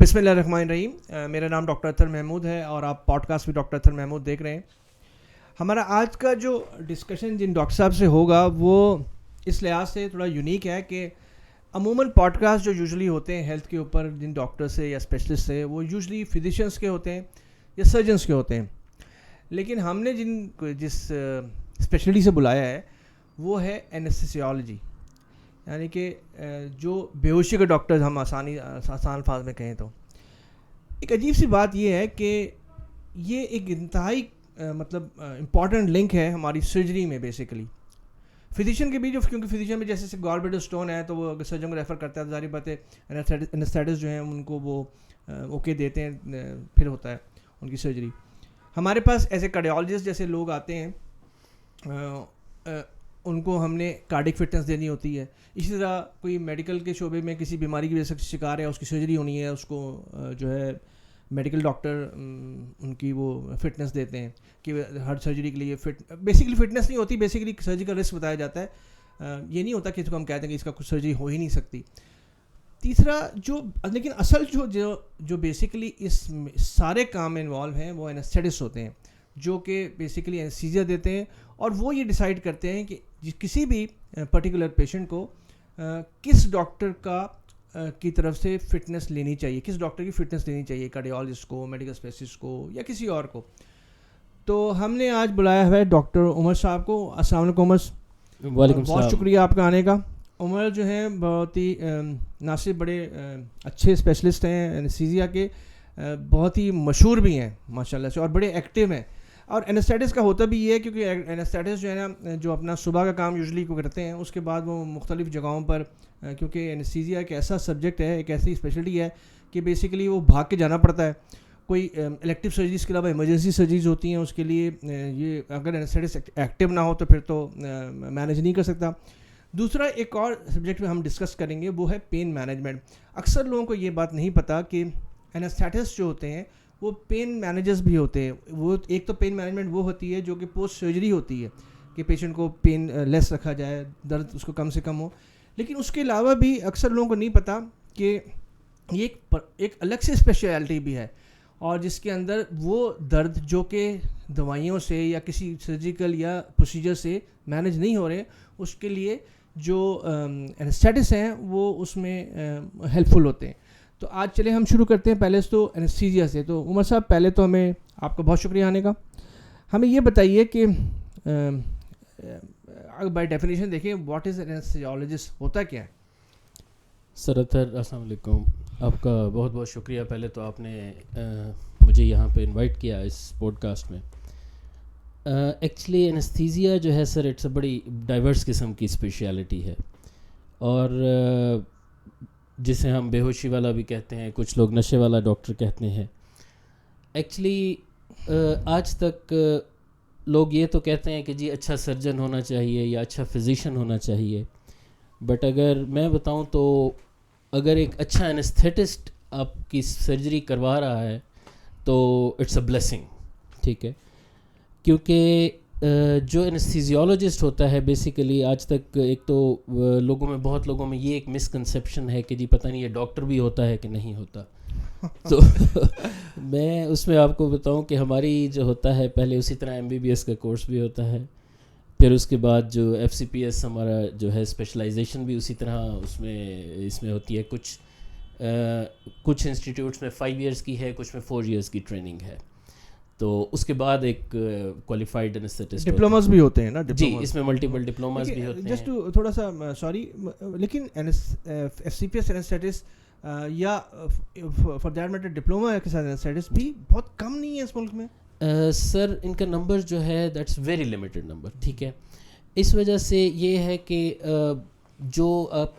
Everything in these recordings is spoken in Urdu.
بسم اللہ الرحمن الرحیم. میرا نام ڈاکٹر اطہر محمود ہے اور آپ پوڈ کاسٹ بھی ڈاکٹر اطہر محمود دیکھ رہے ہیں. ہمارا آج کا جو ڈسکشن جن ڈاکٹر صاحب سے ہوگا وہ اس لحاظ سے تھوڑا یونیک ہے کہ عموماً پوڈ کاسٹ جو یوزلی ہوتے ہیں ہیلتھ کے اوپر جن ڈاکٹر سے یا اسپیشلسٹ سے وہ یوزلی فزیشنس کے ہوتے ہیں یا سرجنس کے ہوتے ہیں. لیکن ہم نے جس اسپیشلٹی سے بلایا ہے وہ ہے اینستھیسیالوجی، یعنی کہ جو بے ہوشی کے ڈاکٹر ہم آسان الفاظ میں کہیں تو. ایک عجیب سی بات یہ ہے کہ یہ ایک انتہائی امپورٹنٹ لنک ہے ہماری سرجری میں. بیسیکلی فزیشین کے بھی کیونکہ فزیشین میں جیسے گال بلیڈر اسٹون ہے تو وہ اگر سرجن کو ریفر کرتا ہے تو ظاہر بات ہے اینستھیٹسٹ جو ہیں ان کو وہ اوکے دیتے ہیں، پھر ہوتا ہے ان کی سرجری. ہمارے پاس ایسے کارڈیالوجسٹ جیسے لوگ آتے ہیں، ان کو ہم نے کارڈک فٹنس دینی ہوتی ہے. اسی طرح کوئی میڈیکل کے شعبے میں کسی بیماری کی وجہ سے شکار ہے، اس کی سرجری ہونی ہے، اس کو جو ہے میڈیکل ڈاکٹر ان کی وہ فٹنس دیتے ہیں کہ ہر سرجری کے لیے بیسیکلی فٹنس نہیں ہوتی، بیسیکلی سرجری کا رسک بتایا جاتا ہے. یہ نہیں ہوتا کہ اس کو ہم کہتے ہیں کہ اس کا کچھ سرجری ہو ہی نہیں سکتی. تیسرا لیکن اصل جو بیسیکلی اس سارے کام میں انوالو ہیں وہ اینستھیٹسٹ ہوتے ہیں، جو کہ بیسیکلی اینستھیزیا دیتے ہیں اور وہ یہ ڈیسائیڈ کرتے ہیں کہ کسی بھی پرٹیکولر پیشنٹ کو کس ڈاکٹر کی طرف سے فٹنس لینی چاہیے، کس ڈاکٹر کی فٹنس لینی چاہیے، کارڈیالوجسٹ کو، میڈیکل اسپیشلسٹ کو یا کسی اور کو. تو ہم نے آج بلایا ہے ڈاکٹر عمر صاحب کو. السلام علیکم عمر. وعلیکم السلام. بہت شکریہ آپ کا آنے کا. عمر جو ہیں بہت ہی نہ صرف بڑے اچھے اسپیشلسٹ ہیں اینستھیزیا کے، بہت ہی مشہور بھی ہیں ماشاء اللہ سے اور بڑے ایکٹیو ہیں. اور اینستھیٹس کا ہوتا بھی یہ ہے کیونکہ اینستھیٹس جو ہے نا جو اپنا صبح کا کام یوزلی کو کرتے ہیں، اس کے بعد وہ مختلف جگہوں پر، کیونکہ اینستھیزیا ایک ایسا سبجیکٹ ہے، ایک ایسی اسپیشلٹی ہے کہ بیسیکلی وہ بھاگ کے جانا پڑتا ہے. کوئی الیکٹیو سرجریز کے علاوہ ایمرجنسی سرجریز ہوتی ہیں، اس کے لیے یہ اگر اینستھیٹس ایکٹیو نہ ہو تو پھر تو مینیج نہیں کر سکتا. دوسرا ایک اور سبجیکٹ میں ہم ڈسکس کریں گے وہ ہے پین مینجمنٹ. اکثر لوگوں کو یہ بات نہیں پتہ کہ اینستھیٹسٹ جو ہوتے ہیں وہ پین مینیجرز بھی ہوتے ہیں. وہ ایک تو پین مینجمنٹ وہ ہوتی ہے جو کہ پوسٹ سرجری ہوتی ہے کہ پیشنٹ کو پین لیس رکھا جائے، درد اس کو کم سے کم ہو. لیکن اس کے علاوہ بھی اکثر لوگوں کو نہیں پتہ کہ یہ ایک الگ سے اسپیشلٹی بھی ہے، اور جس کے اندر وہ درد جو کہ دوائیوں سے یا کسی سرجیکل یا پروسیجر سے مینیج نہیں ہو رہے، اس کے لیے جو اینستھیٹسٹ ہیں وہ اس میں ہیلپ فل ہوتے ہیں. تو آج چلے ہم شروع کرتے ہیں پہلے تو اینستھیزیا سے. تو عمر صاحب پہلے تو ہمیں آپ کا بہت شکریہ آنے کا. ہمیں یہ بتائیے کہ بائی ڈیفینیشن دیکھیں واٹ از اینستھیزیالوجسٹ، ہوتا کیا ہے؟ سر اطہر السلام علیکم. آپ کا بہت بہت شکریہ. پہلے تو آپ نے مجھے یہاں پہ انوائٹ کیا اس پوڈ کاسٹ میں. ایکچولی اینستھیزیا جو ہے سر اٹس اے بڑی ڈائیورس قسم کی اسپیشیلٹی ہے، اور جسے ہم بے ہوشی والا بھی کہتے ہیں، کچھ لوگ نشے والا ڈاکٹر کہتے ہیں. ایکچولی آج تک لوگ یہ تو کہتے ہیں کہ جی اچھا سرجن ہونا چاہیے یا اچھا فزیشین ہونا چاہیے، بٹ اگر میں بتاؤں تو اگر ایک اچھا اینستھیٹسٹ آپ کی سرجری کروا رہا ہے تو اٹس اے بلیسنگ. ٹھیک ہے، کیونکہ جو اینستھیزیالوجسٹ ہوتا ہے بیسیکلی آج تک ایک تو لوگوں میں، بہت لوگوں میں یہ ایک مسکنسیپشن ہے کہ جی پتہ نہیں یہ ڈاکٹر بھی ہوتا ہے کہ نہیں ہوتا. تو میں اس میں آپ کو بتاؤں کہ ہماری جو ہوتا ہے پہلے اسی طرح MBBS کا کورس بھی ہوتا ہے، پھر اس کے بعد جو FCPS ہمارا جو ہے اسپیشلائزیشن بھی اسی طرح اس میں ہوتی ہے. کچھ انسٹیٹیوٹس میں 5 ایئرس کی ہے، کچھ میں 4 ایئرس کی ٹریننگ ہے. تو اس کے بعد ایک کوالیفائڈ اینستھیٹسٹ ڈپلوماز بھی ہوتے ہیں نا؟ جی، اس میں ملٹیپل ڈپلوماز بھی ہوتے ہیں. جسٹ تھوڑا سا سوری، لیکن FCPS اینستھیٹسٹ یا فار دیٹ میٹر ڈپلوما کے ساتھ اینستھیٹسٹ بھی بہت کم نہیں ہے اس ملک میں. سر ان کا نمبر جو ہے دیٹس ویری لمیٹڈ نمبر. ٹھیک ہے، اس وجہ سے یہ ہے کہ جو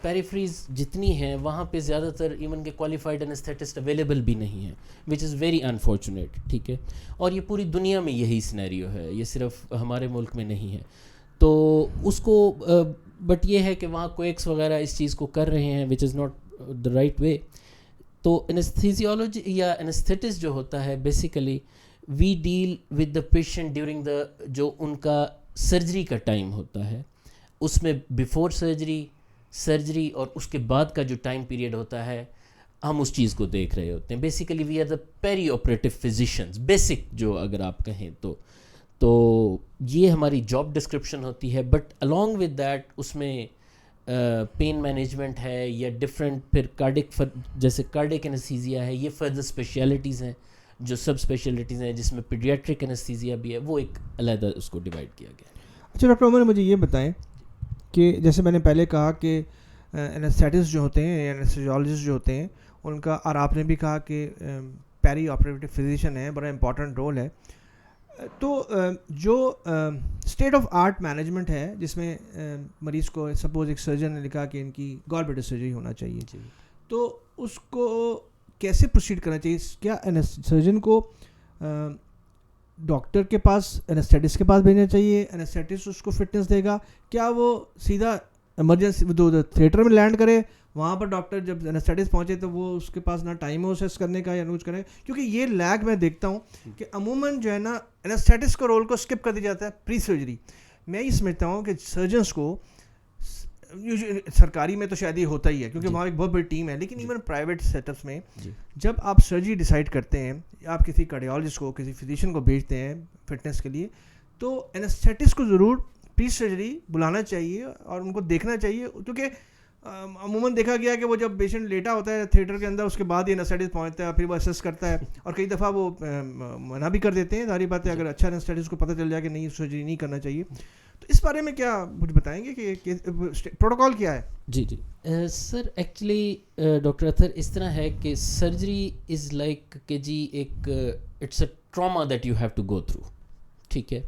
پیریفریز جتنی ہیں وہاں پہ زیادہ تر ایون کہ کوالیفائڈ اینستھیٹسٹ اویلیبل بھی نہیں ہیں، وچ از ویری انفارچونیٹ. ٹھیک ہے، اور یہ پوری دنیا میں یہی سینیریو ہے، یہ صرف ہمارے ملک میں نہیں ہے. تو اس کو بٹ یہ ہے کہ وہاں کویکس وغیرہ اس چیز کو کر رہے ہیں، وچ is not the right way. تو اینستھیزیالوجی یا اینستھیٹسٹ جو ہوتا ہے basically we deal with the patient during the جو ان کا سرجری کا ٹائم ہوتا ہے، اس میں بیفور سرجری اور اس کے بعد کا جو ٹائم پیریڈ ہوتا ہے ہم اس چیز کو دیکھ رہے ہوتے ہیں. Basically we are the perioperative physicians, basic جو اگر آپ کہیں تو یہ ہماری جاب ڈسکرپشن ہوتی ہے. بٹ along with دیٹ اس میں پین مینجمنٹ ہے یا ڈفرینٹ پھر جیسے کارڈک انستھیزیا ہے, یہ فردر اسپیشلٹیز ہیں جو سب اسپیشلٹیز ہیں جس میں پیڈیاٹرک انستھیزیا بھی ہے, وہ ایک علیحدہ اس کو ڈیوائڈ کیا گیا. اچھا ڈاکٹر عمر, مجھے یہ بتائیں کہ جیسے میں نے پہلے کہا کہ اینستھیٹسٹ جو ہوتے ہیں, اینستھیزیالوجسٹ جو ہوتے ہیں ان کا, اور آپ نے بھی کہا کہ پیری آپریٹو فزیشین ہے, بڑا امپورٹنٹ رول ہے. تو جو اسٹیٹ آف آرٹ مینجمنٹ ہے جس میں مریض کو سپوز ایک سرجن نے لکھا کہ ان کی گال بلیڈر سرجری ہونا چاہیے, تو اس کو کیسے پروسیڈ کرنا چاہیے؟ کیا سرجن کو ڈاکٹر کے پاس, اینستھیٹسٹ کے پاس بھیجنا چاہیے, اینستھیٹسٹ اس کو فٹنس دے گا, کیا وہ سیدھا ایمرجنسی تھیٹر میں لینڈ کرے, وہاں پر ڈاکٹر جب اینستھیٹسٹ پہنچے تو وہ اس کے پاس نہ ٹائم ہو اسیس کرنے کا یا کچھ کرے؟ کیونکہ یہ لیگ میں دیکھتا ہوں کہ عموماً جو ہے نا اینستھیٹسٹ کا رول کو اسکپ کر دیا جاتا ہے پری سرجری. میں یہ سمجھتا ہوں کہ سرجنس کو, سرکاری میں تو شاید یہ ہوتا ہی ہے کیونکہ وہاں ایک بہت بڑی ٹیم ہے, لیکن ایون پرائیویٹ سیٹ اپس میں جب آپ سرجری ڈیسائیڈ کرتے ہیں, آپ کسی کارڈیالوجسٹ کو, کسی فزیشین کو بھیجتے ہیں فٹنس کے لیے, تو اینستھیٹسٹ کو ضرور پری سرجری بلانا چاہیے اور ان کو دیکھنا چاہیے. کیونکہ عموماً دیکھا گیا کہ وہ جب پیشنٹ لیٹا ہوتا ہے تھیٹر کے اندر, اس کے بعد ہی اینستھیٹسٹ پہنچتا ہے, پھر وہ اسیس کرتا ہے, اور کئی دفعہ وہ منع بھی کر دیتے ہیں. ظاہری بات ہے اگر اچھا اینستھیٹسٹ کو پتہ چل جائے کہ نہیں سرجری نہیں کرنا چاہیے. تو اس بارے میں کیا مجھے بتائیں گے کہ پروٹوکول کیا ہے؟ جی سر, ایکچولی ڈاکٹر اطہر اس طرح ہے کہ سرجری از لائک کہ جی ایک it's a trauma that you have to go through, ٹھیک ہے.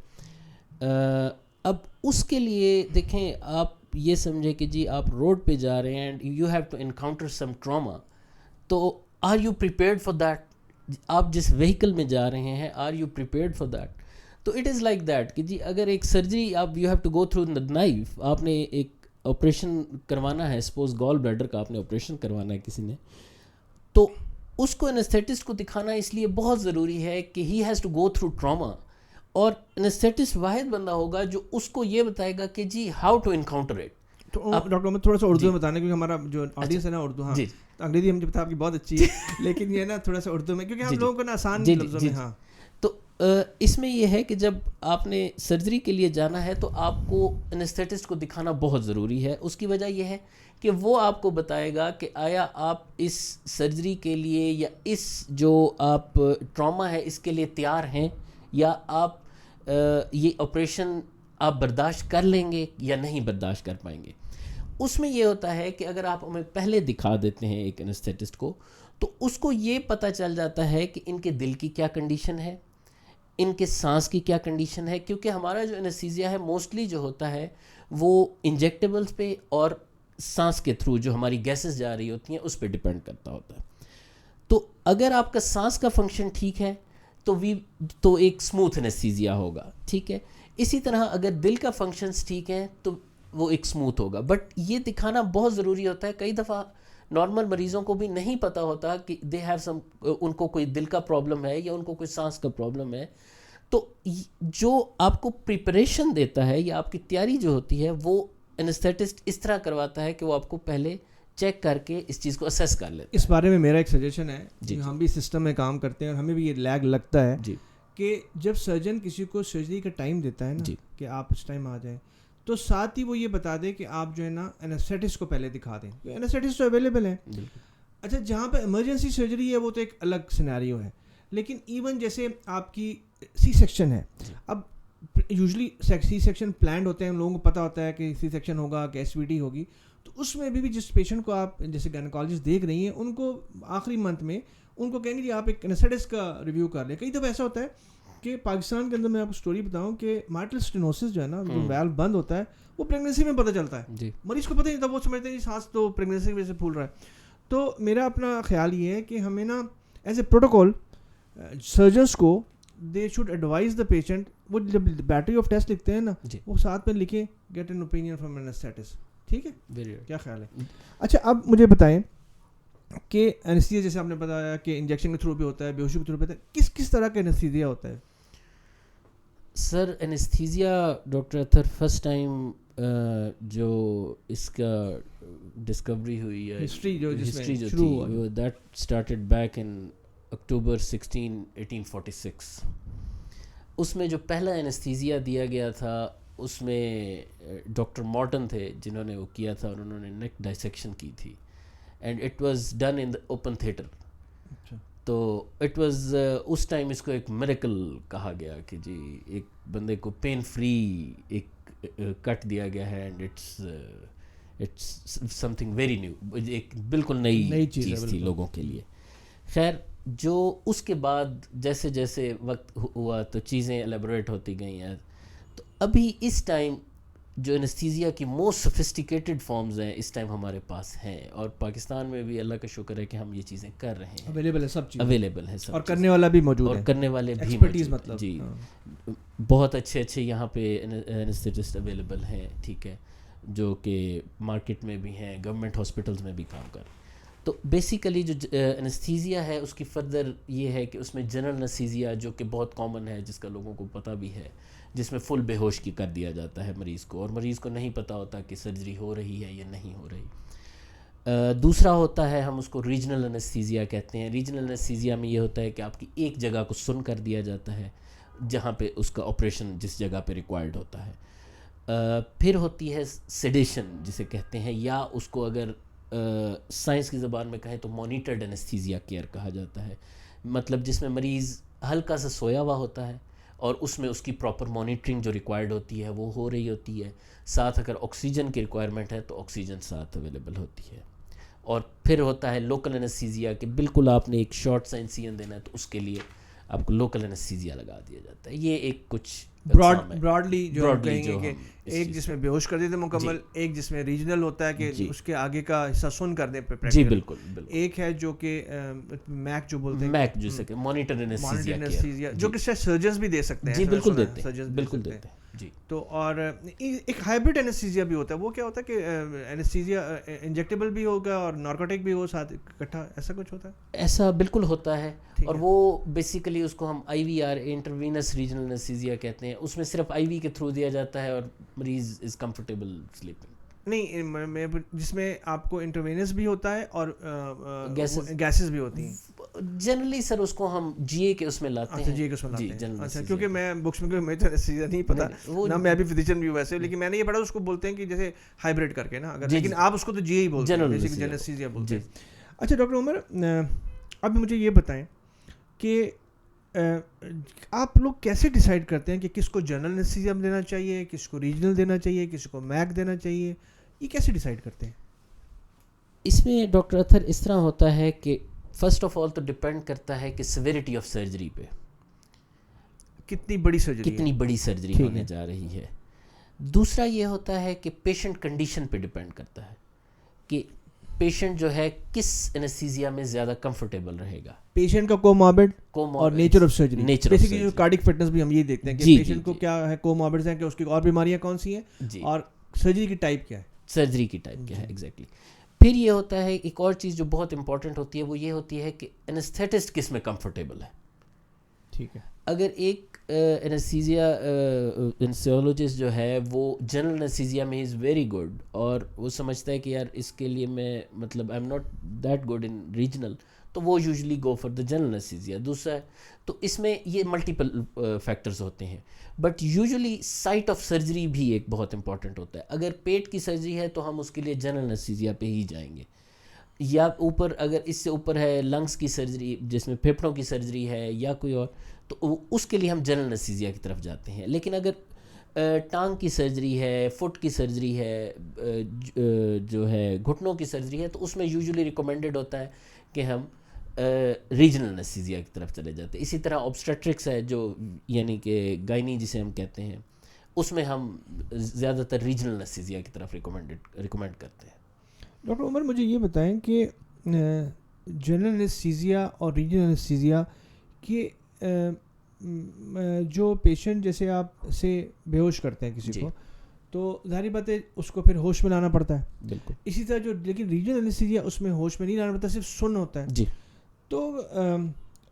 اب اس کے لیے دیکھیں, آپ یہ سمجھے کہ جی آپ روڈ پہ جا رہے ہیں and you have to encounter some trauma, تو are you prepared for that? آپ جس وہیکل میں جا رہے ہیں are you prepared for that? تو اٹ از لائک دیٹ کہ جی اگر ایک سرجری آپ you have to go through the knife, آپ نے ایک آپریشن کروانا ہے, سپوز گال بلیڈر کا آپ نے آپریشن کروانا ہے کسی نے, تو اس کو اینستھیٹسٹ کو دکھانا اس لیے بہت ضروری ہے کہ he has to go through trauma, اور اینستھیٹسٹ واحد بندہ ہوگا جو اس کو یہ بتائے گا کہ جی ہاؤ ٹو انکاؤنٹر اٹ. تو ڈاکٹر میں تھوڑا سا اردو میں بتانے, کیونکہ ہمارا جو آڈینس ہے نا اردو, ہاں انگریزی ہم جو بتا آپ کی بہت اچھی ہے, لیکن یہ نا تھوڑا سا اردو میں, کیونکہ ہم لوگوں کو نا آسان لفظوں میں. ہاں, تو اس میں یہ ہے کہ جب آپ نے سرجری کے لیے جانا ہے تو آپ کو اینستھیٹسٹ کو دکھانا بہت ضروری ہے. اس کی وجہ یہ ہے کہ وہ آپ کو بتائے گا کہ آیا آپ اس سرجری کے لیے یا اس جو آپ ٹراما ہے اس کے لیے تیار ہیں, یا آپ یہ آپریشن آپ برداشت کر لیں گے یا نہیں برداشت کر پائیں گے. اس میں یہ ہوتا ہے کہ اگر آپ ہمیں پہلے دکھا دیتے ہیں ایک اینستھیٹسٹ کو, تو اس کو یہ پتہ چل جاتا ہے کہ ان کے دل کی کیا کنڈیشن ہے, ان کے سانس کی کیا کنڈیشن ہے, کیونکہ ہمارا جو اینستھیزیا ہے موسٹلی جو ہوتا ہے وہ انجیکٹیبلس پہ اور سانس کے تھرو جو ہماری گیسز جا رہی ہوتی ہیں اس پہ ڈپینڈ کرتا ہوتا ہے. تو اگر آپ کا سانس کا فنکشن ٹھیک ہے تو ایک اسموتھ اینستھیزیا ہوگا, ٹھیک ہے. اسی طرح اگر دل کا فنکشنز ٹھیک ہیں تو وہ ایک اسموتھ ہوگا. بٹ یہ دکھانا بہت ضروری ہوتا ہے. کئی دفعہ نارمل مریضوں کو بھی نہیں پتہ ہوتا کہ دے ہیو سم, ان کو کوئی دل کا پرابلم ہے یا ان کو کوئی سانس کا پرابلم ہے. تو جو آپ کو پریپریشن دیتا ہے یا آپ کی تیاری جو ہوتی ہے وہ اینستھیٹسٹ اس طرح کرواتا ہے کہ وہ آپ کو پہلے چیک کر کے اس چیز کو اسیس کر لیتے ہیں. اس بارے میں میرا ایک سجیشن ہے, ہم بھی سسٹم میں کام کرتے ہیں اور ہمیں بھی یہ لیگ لگتا ہے کہ جب سرجن کسی کو سرجری کا ٹائم دیتا ہے نا کہ آپ اس ٹائم آ جائیں, تو ساتھ ہی وہ یہ بتا دے کہ آپ جو ہے نا اینستھیٹسٹ کو پہلے دکھا دیں. اینستھیٹسٹ تو اویلیبل ہیں. اچھا, جہاں پہ ایمرجنسی سرجری ہے وہ تو ایک الگ سینیریو ہے, لیکن ایون جیسے آپ کی سی سیکشن ہے, اب یوزلی سی سیکشن پلانڈ ہوتے ہیں, لوگوں کو پتہ ہوتا ہے کہ سی سیکشن ہوگا, کہ ایس وی ڈی ہوگی, تو اس میں بھی جس پیشنٹ کو آپ جیسے گائنیکالوجسٹ دیکھ رہی ہیں ان کو آخری منتھ میں ان کو کہیں گے جی آپ ایک اینستھیٹسٹ کا ریویو کر لیں. کئی دفعہ ایسا ہوتا ہے کہ پاکستان کے اندر میں آپ کو اسٹوری بتاؤں کہ مائٹرل اسٹینوسس جو ہے نا, جو ویلو بند ہوتا ہے وہ پریگنینسی میں پتہ چلتا ہے. مریض کو پتہ نہیں تھا, وہ سمجھتے ہیں سانس تو پریگنینسی کی وجہ سے پھول رہا ہے. تو میرا اپنا خیال یہ ہے کہ ہمیں نا ایز اے پروٹوکول سرجنس کو they should advise the patient, وہ جب بیٹری آف ٹیسٹ لکھتے ہیں نا وہ ساتھ میں لکھیں گیٹ این اوپینین فرام اینستھیٹسٹ. ٹھیک ہے, کیا خیال ہے؟ اچھا, اب مجھے بتائیں کہ اینستھیزیا جیسے آپ نے بتایا کہ انجیکشن کے تھرو بھی ہوتا ہے, بے ہوشی کے تھرو بھی ہوتا ہے, کس طرح کا اینستھیزیا ہوتا ہے؟ سر اینستھیزیا ڈاکٹر اطہر فرسٹ ٹائم جو اس کا ڈسکوری ہوئی ہے ہسٹری جو تھی دیٹ اسٹارٹیڈ بیک ان اکتوبر 16, 1846. اس میں جو پہلا اینستھیزیا دیا گیا تھا اس میں ڈاکٹر مارٹن تھے جنہوں نے وہ کیا تھا, اور انہوں نے نیک ڈائسیکشن کی تھی, and it was done in the open theatre. تو اٹ واز اس ٹائم اس کو ایک میریکل کہا گیا کہ جی ایک بندے کو پین فری ایک کٹ دیا گیا ہے, and it's something very new, ایک بالکل نئی چیز تھی لوگوں کے لیے. خیر جو اس کے بعد جیسے جیسے وقت ہوا تو چیزیں الیبوریٹ ہوتی گئی ہیں. تو ابھی اس ٹائم جو انستھیزیا کی موسٹ سفسٹیکیٹڈ فارمز ہیں اس ٹائم ہمارے پاس ہیں, اور پاکستان میں بھی اللہ کا شکر ہے کہ ہم یہ چیزیں کر رہے ہیں, اویلیبل ہے سب چیز, اویلیبل ہے سب, اور کرنے والا بھی موجود ہے, اور کرنے والے بھی ایکسپرٹیز مطلب جی بہت اچھے یہاں پہ انستھیٹسٹ اویلیبل ہیں, ٹھیک ہے, جو کہ مارکیٹ میں بھی ہیں, گورنمنٹ ہاسپٹلز میں بھی کام کر. تو بیسیکلی جو انستھیزیا ہے اس کی فردر یہ ہے کہ اس میں جنرل انستھیزیا جو کہ بہت کامن ہے, جس کا لوگوں کو پتہ بھی ہے, جس میں فل بے ہوش کی کر دیا جاتا ہے مریض کو, اور مریض کو نہیں پتہ ہوتا کہ سرجری ہو رہی ہے یا نہیں ہو رہی. دوسرا ہوتا ہے ہم اس کو ریجنل انستھیزیا کہتے ہیں. ریجنل انستھیزیا میں یہ ہوتا ہے کہ آپ کی ایک جگہ کو سن کر دیا جاتا ہے جہاں پہ اس کا آپریشن جس جگہ پہ ریکوائرڈ ہوتا ہے. پھر ہوتی ہے سیڈیشن جسے کہتے ہیں, یا اس کو اگر سائنس کی زبان میں کہیں تو مانیٹرڈ انستھیزیا کیئر کہا جاتا ہے. مطلب جس میں مریض ہلکا سا سویا ہوا ہوتا ہے اور اس میں اس کی پراپر مانیٹرنگ جو ریکوائرڈ ہوتی ہے وہ ہو رہی ہوتی ہے, ساتھ اگر آکسیجن کی ریکوائرمنٹ ہے تو آکسیجن ساتھ اویلیبل ہوتی ہے. اور پھر ہوتا ہے لوکل انستھیزیا کہ بالکل آپ نے ایک شارٹ سا انسیژن دینا ہے تو اس کے لیے آپ کو لوکل انستھیزیا لگا دیا جاتا ہے. یہ ایک کچھ براڈلی جو کہیں گے کہ ایک جس میں بے ہوش کر دیتے مکمل, ایک جس میں ریجنل ہوتا ہے کہ اس کے آگے کا حصہ سن کر دیں, جی بالکل, ایک ہے جو کہ میک جو بولتے ہیں, میک جیسے کہ مانیٹر انستھیزیا جو کہ شاید سرجنز بھی دے سکتے ہیں, جی بالکل دیتے ہیں, بالکل دیتے ہیں جی. تو اور ایک ہائبرڈ انستھیزیا بھی ہوتا ہے, وہ کیا ہوتا ہے کہ انستھیزیا انجیکٹیبل بھی ہوگا اور نارکوٹک بھی ہو ساتھ اکٹھا, ایسا کچھ ہوتا ہے؟ ایسا بالکل ہوتا ہے, اور وہ بیسیکلی اس کو ہم I V R intravenous regional anaesthesia کہتے ہیں. اس میں صرف آئی وی کے تھرو دیا جاتا ہے اور مریض از کمفرٹیبل سلیپنگ. نہیں, جس میں آپ کو انٹروینس بھی ہوتا ہے اور گیسز بھی ہوتی ہیں. جنرلی سر اس کو ہم جی اے کے اس میں لاتے ہیں. جی اے کے اس میں لاتے ہیں, اچھا, کیونکہ میں بکس میں مجھے انستھیزیا نہیں پتا نا, میں بھی فزیشین بھی ویسے, لیکن میں نے یہ پڑھا اس کو بولتے ہیں کہ جیسے ہائبرڈ کر کے نا, اگر لیکن آپ اس کو تو جی اے ہی بولتے ہیں, بیسیکلی انستھیزیا بولتے ہیں. اچھا ڈاکٹر عمر, اب مجھے یہ بتائیں کہ آپ لوگ کیسے ڈیسائیڈ کرتے ہیں کہ کس کو جنرل انستھیزیا دینا چاہیے, کس کو ریجنل دینا چاہیے, کس کو میک دینا چاہیے, یہ کیسے ڈیسائیڈ کرتے ہیں؟ اس میں ڈاکٹر اطہر اس طرح ہوتا ہے کہ فرسٹ آف آل تو ڈپینڈ کرتا ہے کہ سیویرٹی آف سرجری پہ, کتنی بڑی سرجری ہونے جا رہی ہے. دوسرا یہ ہوتا ہے کہ پیشنٹ کنڈیشن پہ ڈپینڈ کرتا ہے کہ پیشنٹ جو ہے کس انستھیزیا میں زیادہ کمفرٹیبل رہے گا, پیشنٹ کا کوماربڈ اور نیچر آف سرجری. بیسیکلی جو کارڈک فٹنس بھی ہم یہ دیکھتے ہیں کہ پیشنٹ کو کیا ہے, کوماربڈز ہیں کہ اس کی اور بیماریاں کون سی ہیں, اور سرجری کی ٹائپ کیا ہے, ایگزیکٹلی. پھر یہ ہوتا ہے ایک اور چیز جو بہت امپورٹنٹ ہوتی ہے, وہ یہ ہوتی ہے کہ انستھیٹسٹ کس میں کمفرٹیبل ہے. ٹھیک ہے, اگر ایک انستھیزیا انسیولوجسٹ جو ہے وہ جنرل انستھیزیا میں از ویری گڈ, اور وہ سمجھتا ہے کہ یار اس کے لیے میں مطلب I am not that good in regional, تو وہ usually go for the general anaesthesia. دوسرا تو اس میں یہ ملٹیپل فیکٹرز ہوتے ہیں, but usually site of surgery بھی ایک بہت امپورٹنٹ ہوتا ہے. اگر پیٹ کی سرجری ہے تو ہم اس کے لیے جنرل انستھیزیا پہ ہی جائیں گے, یا اوپر اگر اس سے اوپر ہے لنگس کی سرجری جس میں پھیپھڑوں کی سرجری ہے یا کوئی اور, تو اس کے لیے ہم جنرل انستھیزیا کی طرف جاتے ہیں. لیکن اگر ٹانگ کی سرجری ہے, فٹ کی سرجری ہے, جو ہے گھٹنوں کی سرجری ہے, تو اس میں یوزلی ریکمینڈڈ ہوتا ہے کہ ہم ریجنل انستھیزیا کی طرف چلے جاتے ہیں. اسی طرح آبسٹریٹرکس ہے جو یعنی کہ گائنی جسے ہم کہتے ہیں, اس میں ہم زیادہ تر ریجنل انستھیزیا کی طرف ریکمینڈ کرتے ہیں. ڈاکٹر عمر مجھے یہ بتائیں کہ جنرل انستھیزیا اور ریجنل انستھیزیا کے جو پیشنٹ جیسے آپ سے بے ہوش کرتے ہیں کسی کو, تو ظاہری بات ہے اس کو پھر ہوش میں لانا پڑتا ہے. بالکل. اسی طرح جو لیکن ریجنل انستھیزیا اس میں ہوش میں نہیں لانا پڑتا, صرف سن ہوتا ہے. جی. تو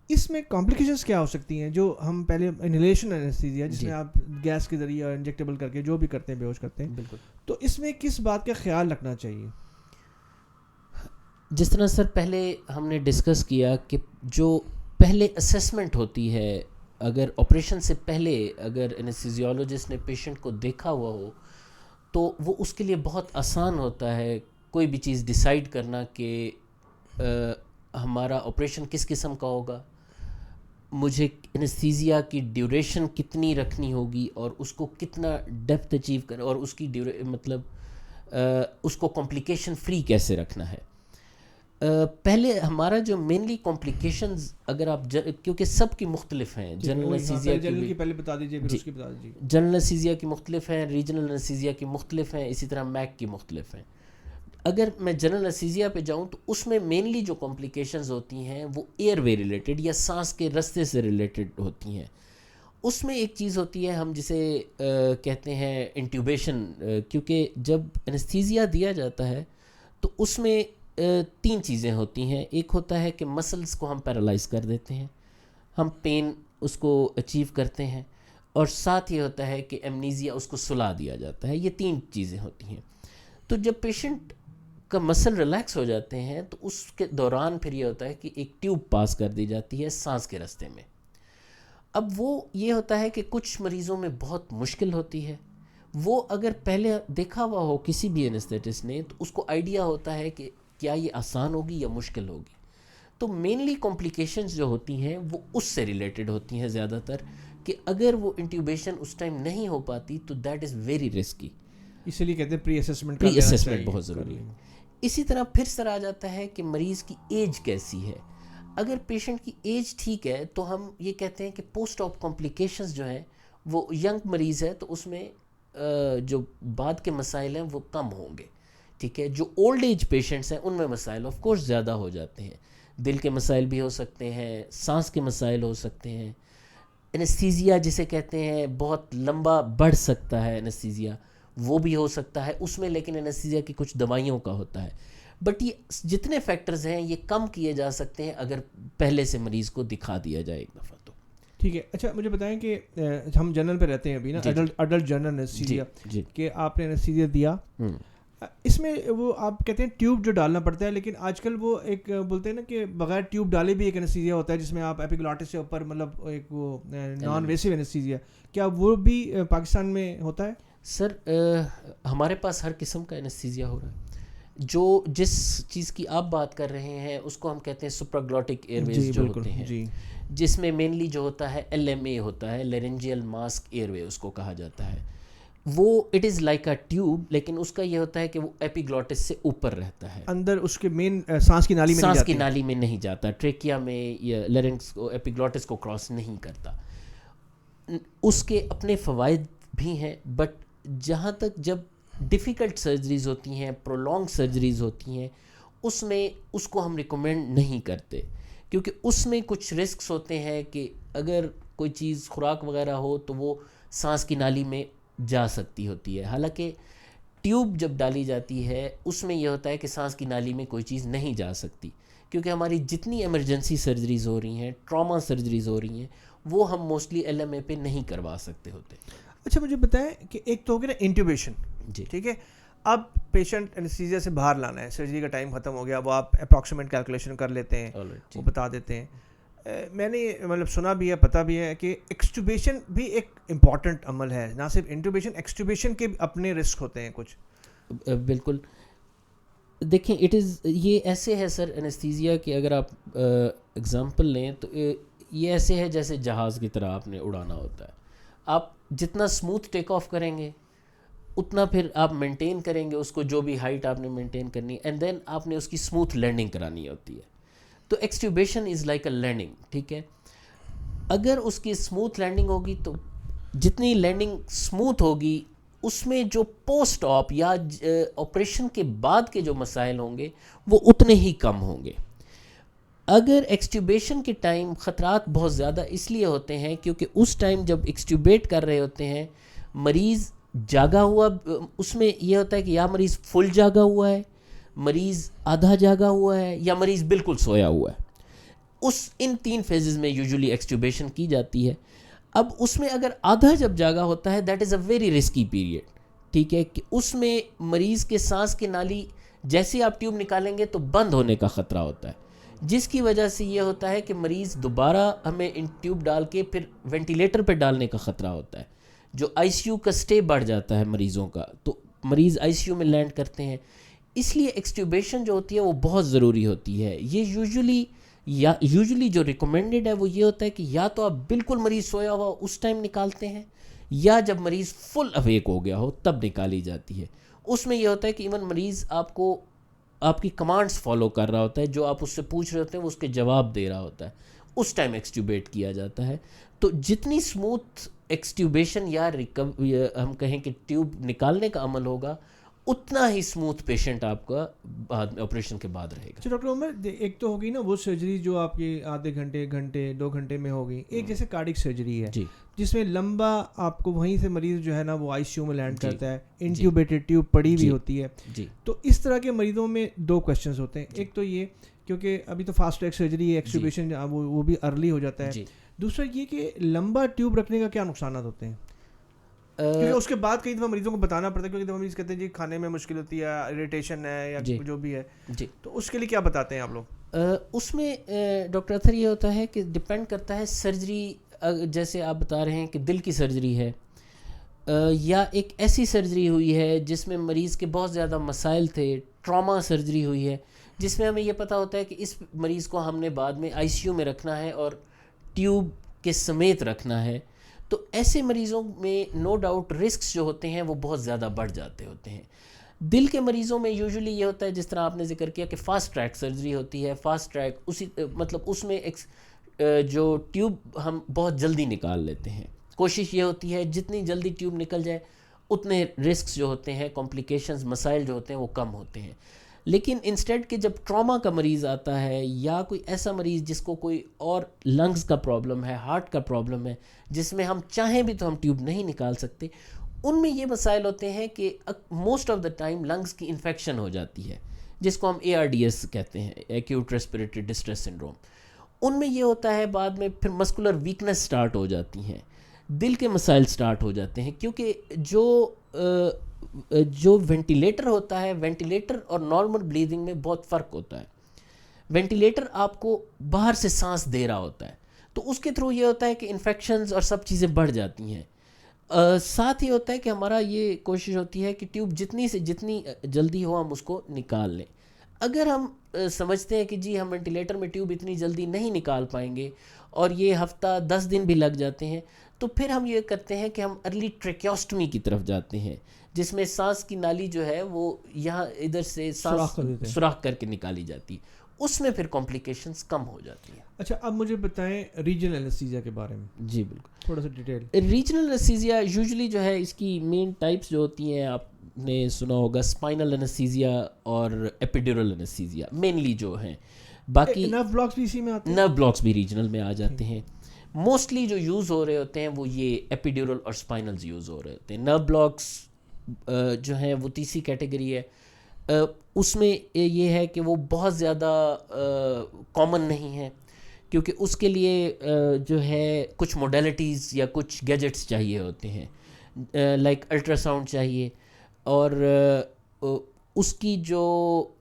اس میں کمپلیکیشنز کیا ہو سکتی ہیں جو ہم پہلے انہیلیشن انستھیزیا جس میں آپ گیس کے ذریعے اور انجیکٹیبل کر کے جو بھی کرتے ہیں بے ہوش کرتے ہیں, بالکل, تو اس میں کس بات کا خیال رکھنا چاہیے؟ جس طرح سر پہلے ہم نے ڈسکس کیا کہ جو پہلے اسیسمنٹ ہوتی ہے، اگر آپریشن سے پہلے اگر انیستھیزیولوجسٹ نے پیشنٹ کو دیکھا ہوا ہو تو وہ اس کے لیے بہت آسان ہوتا ہے کوئی بھی چیز ڈیسائیڈ کرنا کہ ہمارا آپریشن کس قسم کا ہوگا، مجھے انیستھیزیا کی ڈیوریشن کتنی رکھنی ہوگی اور اس کو کتنا ڈیپتھ اچیو کرنا، اور اس کی اس کو کمپلیکیشن فری کیسے رکھنا ہے. پہلے ہمارا جو مینلی کمپلیکیشنز اگر آپ کیونکہ سب کی مختلف ہیں، جنرل انیستھیزیا کی پہلے بتا دیجیے، پھر اس کی بتا دیجیے. جنرل انیستھیزیا کی مختلف ہیں، ریجنل انیستھیزیا کی مختلف ہیں، اسی طرح میک کی مختلف ہیں. اگر میں جنرل انیستھیزیا پہ جاؤں تو اس میں مینلی جو کمپلیکیشنز ہوتی ہیں وہ ایئر وے ریلیٹڈ یا سانس کے رستے سے ریلیٹڈ ہوتی ہیں. اس میں ایک چیز ہوتی ہے ہم جسے کہتے ہیں انٹیوبیشن، کیونکہ جب انیستھیزیا دیا جاتا ہے تو اس میں 3 چیزیں ہوتی ہیں. ایک ہوتا ہے کہ مسلز کو ہم پیرالائز کر دیتے ہیں، ہم پین اس کو اچیو کرتے ہیں، اور ساتھ یہ ہوتا ہے کہ ایمنیزیا اس کو سلا دیا جاتا ہے. یہ 3 چیزیں ہوتی ہیں. تو جب پیشنٹ کا مسل ریلیکس ہو جاتے ہیں تو اس کے دوران پھر یہ ہوتا ہے کہ ایک ٹیوب پاس کر دی جاتی ہے سانس کے راستے میں. اب وہ یہ ہوتا ہے کہ کچھ مریضوں میں بہت مشکل ہوتی ہے. وہ اگر پہلے دیکھا ہوا ہو کسی بھی انیستھیٹسٹ نے تو اس کو آئیڈیا ہوتا ہے کہ کیا یہ آسان ہوگی یا مشکل ہوگی. تو مینلی کمپلیکیشنز جو ہوتی ہیں وہ اس سے ریلیٹڈ ہوتی ہیں زیادہ تر، کہ اگر وہ انٹیوبیشن اس ٹائم نہیں ہو پاتی تو دیٹ از ویری رسکی. اسی لیے کہتے ہیں پری اسسمنٹ بہت ضروری ہے. اسی طرح پھر سر آ جاتا ہے کہ مریض کی ایج کیسی ہے. اگر پیشنٹ کی ایج ٹھیک ہے تو ہم یہ کہتے ہیں کہ پوسٹ آپ کمپلیکیشنز جو ہیں وہ ینگ مریض ہے تو اس میں جو بعد کے مسائل ہیں وہ کم ہوں گے. ٹھیک ہے. جو اولڈ ایج پیشنٹس ہیں ان میں مسائل آف کورس زیادہ ہو جاتے ہیں. دل کے مسائل بھی ہو سکتے ہیں، سانس کے مسائل ہو سکتے ہیں. انیستھیزیا جسے کہتے ہیں بہت لمبا بڑھ سکتا ہے انیستھیزیا، وہ بھی ہو سکتا ہے اس میں، لیکن انیستھیزیا کی کچھ دوائیوں کا ہوتا ہے. بٹ یہ جتنے فیکٹرز ہیں یہ کم کیے جا سکتے ہیں اگر پہلے سے مریض کو دکھا دیا جائے ایک دفعہ تو. ٹھیک ہے. اچھا مجھے بتائیں کہ ہم جنرل پہ رہتے ہیں ابھی نا، ایڈلٹ جنرل انیستھیزیا، کہ آپ نے انیستھیزیا دیا، اس میں وہ آپ کہتے ہیں ٹیوب جو ڈالنا پڑتا ہے، لیکن آج کل وہ ایک بولتے ہیں نا کہ بغیر ٹیوب ڈالے بھی ایک انیستھیزیا ہوتا ہے جس میں آپ ایپیگلوٹس سے اوپر، مطلب ایک وہ نان ویسو انیستھیزیا، کیا وہ بھی پاکستان میں ہوتا ہے؟ سر ہمارے پاس ہر قسم کا انیستھیزیا ہو رہا ہے. جو جس چیز کی آپ بات کر رہے ہیں اس کو ہم کہتے ہیں سپراگلوٹک ایئر ویز جو ہوتے ہیں، جس میں مینلی جو ہوتا ہے LMA ہوتا ہے، لیرنجیل ماسک ایئر وے اس کو کہا جاتا ہے. وہ it is like a tube, لیکن اس کا یہ ہوتا ہے کہ وہ ایپیگلوٹس سے اوپر رہتا ہے، اندر اس کے مین سانس کی نالی میں نہیں جاتا، ٹریکیا میں یا لیرنکس کو ایپیگلوٹس کو کراس نہیں کرتا. اس کے اپنے فوائد بھی ہیں، بٹ جہاں تک جب ڈیفیکلٹ سرجریز ہوتی ہیں، پرولونگ سرجریز ہوتی ہیں، اس میں اس کو ہم ریکمینڈ نہیں کرتے، کیونکہ اس میں کچھ رسکس ہوتے ہیں کہ اگر کوئی چیز خوراک وغیرہ ہو تو وہ سانس کی نالی میں جا سکتی ہوتی ہے. حالانکہ ٹیوب جب ڈالی جاتی ہے اس میں یہ ہوتا ہے کہ سانس کی نالی میں کوئی چیز نہیں جا سکتی، کیونکہ ہماری جتنی ایمرجنسی سرجریز ہو رہی ہیں، ٹراما سرجریز ہو رہی ہیں، وہ ہم موسٹلی LMA پہ نہیں کروا سکتے ہوتے. اچھا مجھے بتائیں کہ ایک تو ہو گیا نا انٹیوبیشن، ٹھیک ہے، اب پیشنٹ انیستھیزیا سے باہر لانا ہے، سرجری کا ٹائم ختم ہو گیا، وہ آپ اپروکسیمیٹ کیلکولیشن کر لیتے ہیں، وہ بتا دیتے ہیں. میں نے مطلب سنا بھی ہے، پتہ بھی ہے کہ ایکسٹوبیشن بھی ایک امپورٹنٹ عمل ہے، نہ صرف انٹیوبیشن، ایکسٹوبیشن کے اپنے رسک ہوتے ہیں کچھ. بالکل. دیکھیں یہ ایسے ہے سر انیستھیزیا کہ اگر آپ اگزامپل لیں تو یہ ایسے ہے جیسے جہاز کی طرح آپ نے اڑانا ہوتا ہے. آپ جتنا اسموتھ ٹیک آف کریں گے اتنا پھر آپ مینٹین کریں گے اس کو، جو بھی ہائٹ آپ نے مینٹین کرنی ہے، اینڈ دین آپ نے اس کی اسموتھ لینڈنگ کرانی ہوتی ہے. تو ایکسٹیوبیشن از لائک اے لینڈنگ. ٹھیک ہے. اگر اس کی اسموتھ لینڈنگ ہوگی تو جتنی لینڈنگ اسموتھ ہوگی اس میں جو پوسٹ آپ یا آپریشن کے بعد کے جو مسائل ہوں گے وہ اتنے ہی کم ہوں گے. اگر ایکسٹیوبیشن کے ٹائم خطرات بہت زیادہ اس لیے ہوتے ہیں کیونکہ اس ٹائم جب ایکسٹیوبیٹ کر رہے ہوتے ہیں مریض جاگا ہوا، اس میں یہ ہوتا ہے کہ یا مریض فل جاگا ہوا ہے، مریض آدھا جاگا ہوا ہے، یا مریض بالکل سویا ہوا ہے. ان 3 فیزز میں یوزولی ایکسٹیوبیشن کی جاتی ہے. اب اس میں اگر آدھا جب جاگا ہوتا ہے that is a very risky period. ٹھیک ہے, کہ اس میں مریض کے سانس کی نالی جیسے آپ ٹیوب نکالیں گے تو بند ہونے کا خطرہ ہوتا ہے, جس کی وجہ سے یہ ہوتا ہے کہ مریض دوبارہ ہمیں ان ٹیوب ڈال کے پھر وینٹیلیٹر پہ ڈالنے کا خطرہ ہوتا ہے, جو آئی سی یو کا اسٹے بڑھ جاتا ہے مریضوں کا, تو مریض آئی سی یو میں لینڈ کرتے ہیں. اس لیے ایکسٹیوبیشن جو ہوتی ہے وہ بہت ضروری ہوتی ہے. یہ یوزلی جو ریکمینڈڈ ہے وہ یہ ہوتا ہے کہ یا تو آپ بالکل مریض سویا ہوا اس ٹائم نکالتے ہیں, یا جب مریض فل اویک ہو گیا ہو تب نکالی جاتی ہے. اس میں یہ ہوتا ہے کہ ایون مریض آپ کو آپ کی کمانڈز فالو کر رہا ہوتا ہے, جو آپ اس سے پوچھ رہے ہوتے ہیں وہ اس کے جواب دے رہا ہوتا ہے, اس ٹائم ایکسٹیوبیٹ کیا جاتا ہے. تو جتنی اسموتھ ایکسٹیوبیشن یا ہم کہیں کہ ٹیوب نکالنے کا عمل ہوگا, اتنا ہی اسموتھ پیشنٹ آپ کا آپریشن کے بعد رہے گا. ڈاکٹر عمر, ایک تو ہوگی نا وہ سرجری جو آپ کی آدھے گھنٹے 2 گھنٹے میں ہوگی, ایک جیسے کارڈک سرجری ہے جس میں لمبا آپ کو وہیں سے مریض جو ہے نا وہ آئی سی یو میں لینڈ کرتا ہے, انٹیوبیٹڈ ٹیوب پڑی ہوئی ہوتی ہے. تو اس طرح کے مریضوں میں 2 کوشچنز ہوتے ہیں. ایک تو یہ کیونکہ ابھی تو فاسٹ ٹریک سرجری ہے, ایکسٹیوبیشن وہ بھی ارلی ہو جاتا ہے. دوسرا یہ کہ لمبا ٹیوب رکھنے کا کیا نقصانات ہوتے ہیں, کیونکہ اس کے بعد کئی دفعہ مریضوں کو بتانا پڑتا ہے, کیونکہ دفعہ مریض کہتے ہیں جی کھانے میں مشکل ہوتی ہے, اریٹیشن ہے یا جو بھی ہے, تو اس کے لیے کیا بتاتے ہیں آپ لوگ؟ اس میں ڈاکٹر اطہر یہ ہوتا ہے کہ ڈپینڈ کرتا ہے سرجری, جیسے آپ بتا رہے ہیں کہ دل کی سرجری ہے یا ایک ایسی سرجری ہوئی ہے جس میں مریض کے بہت زیادہ مسائل تھے, ٹراما سرجری ہوئی ہے جس میں ہمیں یہ پتہ ہوتا ہے کہ اس مریض کو ہم نے بعد میں آئی سی یو میں رکھنا ہے اور ٹیوب کے سمیت رکھنا ہے. تو ایسے مریضوں میں نو ڈاؤٹ رسکس جو ہوتے ہیں وہ بہت زیادہ بڑھ جاتے ہوتے ہیں. دل کے مریضوں میں یوزلی یہ ہوتا ہے جس طرح آپ نے ذکر کیا کہ فاسٹ ٹریک سرجری ہوتی ہے. فاسٹ ٹریک مطلب اس میں جو ٹیوب ہم بہت جلدی نکال لیتے ہیں. کوشش یہ ہوتی ہے جتنی جلدی ٹیوب نکل جائے اتنے رسکس جو ہوتے ہیں, کمپلیکیشنز, مسائل جو ہوتے ہیں وہ کم ہوتے ہیں. لیکن انسٹیڈ کہ جب ٹراما کا مریض آتا ہے یا کوئی ایسا مریض جس کو کوئی اور لنگز کا پرابلم ہے, ہارٹ کا پرابلم ہے, جس میں ہم چاہیں بھی تو ہم ٹیوب نہیں نکال سکتے, ان میں یہ مسائل ہوتے ہیں کہ most of the time lungs کی انفیکشن ہو جاتی ہے جس کو ہم ARDS کہتے ہیں, ایکیوٹ ریسپیریٹری ڈسٹریس سنڈروم. ان میں یہ ہوتا ہے بعد میں پھر مسکولر ویکنس سٹارٹ ہو جاتی ہیں, دل کے مسائل سٹارٹ ہو جاتے ہیں, کیونکہ جو وینٹیلیٹر ہوتا ہے, وینٹیلیٹر اور نارمل بلیدنگ میں بہت فرق ہوتا ہے. وینٹیلیٹر آپ کو باہر سے سانس دے رہا ہوتا ہے, تو اس کے تھرو یہ ہوتا ہے کہ انفیکشنز اور سب چیزیں بڑھ جاتی ہیں. ساتھ ہی ہوتا ہے کہ ہمارا یہ کوشش ہوتی ہے کہ ٹیوب جتنی سے جتنی جلدی ہو ہم اس کو نکال لیں. اگر ہم سمجھتے ہیں کہ جی ہم وینٹیلیٹر میں ٹیوب اتنی جلدی نہیں نکال پائیں گے اور یہ ہفتہ 10 دن بھی لگ جاتے ہیں, تو پھر ہم یہ کرتے ہیں کہ ہم ارلی ٹریکیوسٹمی کی طرف جاتے ہیں, جس میں سانس کی نالی جو ہے وہ یہاں ادھر سے سانس سوراخ کر کے نکالی جاتی ہے. اس میں پھر کمپلیکیشنز کم ہو جاتی ہیں. اچھا, اب مجھے بتائیں ریجنل انستھیزیا کے بارے میں. جی بالکل, تھوڑا سا ڈیٹیل. ریجنل انستھیزیا یوزلی جو ہے اس کی مین ٹائپس جو ہوتی ہیں آپ نے سنا ہوگا, اسپائنل انستھیزیا اور ایپیڈیورل انستھیزیا مینلی جو ہیں. باقی نرو بلاکس بھی اسی میں آتے ہیں, نرو بلاکس بھی ریجنل میں آ جاتے ہیں. موسٹلی جو یوز ہو رہے ہوتے ہیں وہ یہ ایپیڈیورل اور اسپائنلز یوز ہو رہے ہوتے ہیں. نرو بلاکس جو ہیں وہ تیسری کیٹیگری ہے. اس میں یہ ہے کہ وہ بہت زیادہ کامن نہیں ہے, کیونکہ اس کے لیے جو ہے کچھ موڈیلٹیز یا کچھ گیجٹس چاہیے ہوتے ہیں, لائک الٹرا ساؤنڈ چاہیے, اور اس کی جو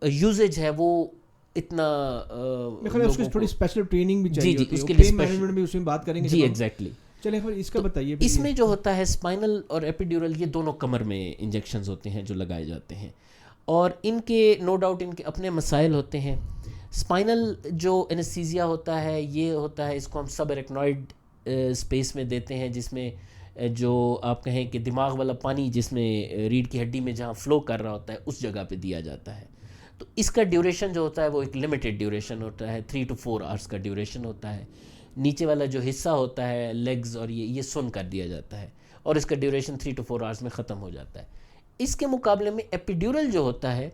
یوزیج ہے وہ اتنا اس کی تھوڑی اسپیشل ٹریننگ بھی چاہیے. جی اس کے لیے مینجمنٹ بھی اس میں بات کریں گے. جی ایگزیکٹلی. چلیں پھر اس کا بتائیے. اس میں جو ہوتا ہے اسپائنل اور ایپیڈیورل یہ دونوں کمر میں انجیکشنز ہوتے ہیں جو لگائے جاتے ہیں, اور ان کے نو ڈاؤٹ ان کے اپنے مسائل ہوتے ہیں. اسپائنل جو انستھیزیا ہوتا ہے یہ ہوتا ہے, اس کو ہم سب ایرکنوائڈ اسپیس میں دیتے ہیں, جس میں جو آپ کہیں کہ دماغ والا پانی جس میں ریڑھ کی ہڈی میں جہاں فلو کر رہا ہوتا ہے اس جگہ پہ دیا جاتا ہے. تو اس کا ڈیوریشن جو ہوتا ہے وہ ایک لمیٹڈ ڈیوریشن ہوتا ہے, 3 to 4 hours کا ڈیوریشن ہوتا ہے. نیچے والا جو حصہ ہوتا ہے لیگز اور یہ سن کر دیا جاتا ہے, اور اس کا ڈیوریشن 3 to 4 hours میں ختم ہو جاتا ہے. اس کے مقابلے میں ایپیڈیورل جو ہوتا ہے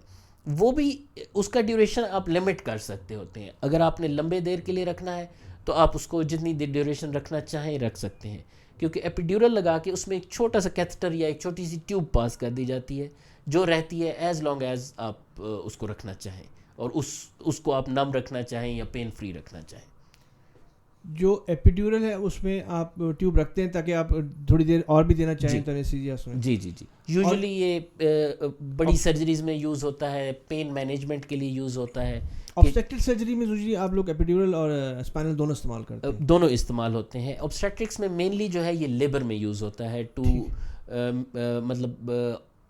وہ بھی اس کا ڈیوریشن آپ لمٹ کر سکتے ہوتے ہیں. اگر آپ نے لمبے دیر کے لیے رکھنا ہے تو آپ اس کو جتنی دیر ڈیوریشن رکھنا چاہیں رکھ سکتے ہیں, کیونکہ ایپیڈیورل لگا کے اس میں ایک چھوٹا سا کیتھٹر یا ایک چھوٹی سی ٹیوب پاس کر دی جاتی ہے جو رہتی ہے ایز لانگ ایز آپ اس کو رکھنا چاہیں, اور اس کو آپ نم رکھنا چاہیں یا پین فری رکھنا چاہیں. جو ایپیڈیورل ہے اس میں آپ ٹیوب رکھتے ہیں تاکہ آپ تھوڑی دیر اور بھی دینا چاہیں تو انیستھیزیا اس میں. جی جی جی یوزلی یہ بڑی سرجریز میں یوز ہوتا ہے, پین مینجمنٹ کے لیے یوز ہوتا ہے. آبسٹیکٹرک سرجری میں یوزلی آپ لوگ ایپیڈیورل اور اسپائنل دونوں استعمال کرتے ہیں؟ دونوں استعمال ہوتے ہیں. آبسٹیکٹرکس میں مینلی جو ہے یہ لیبر میں یوز ہوتا ہے ٹو مطلب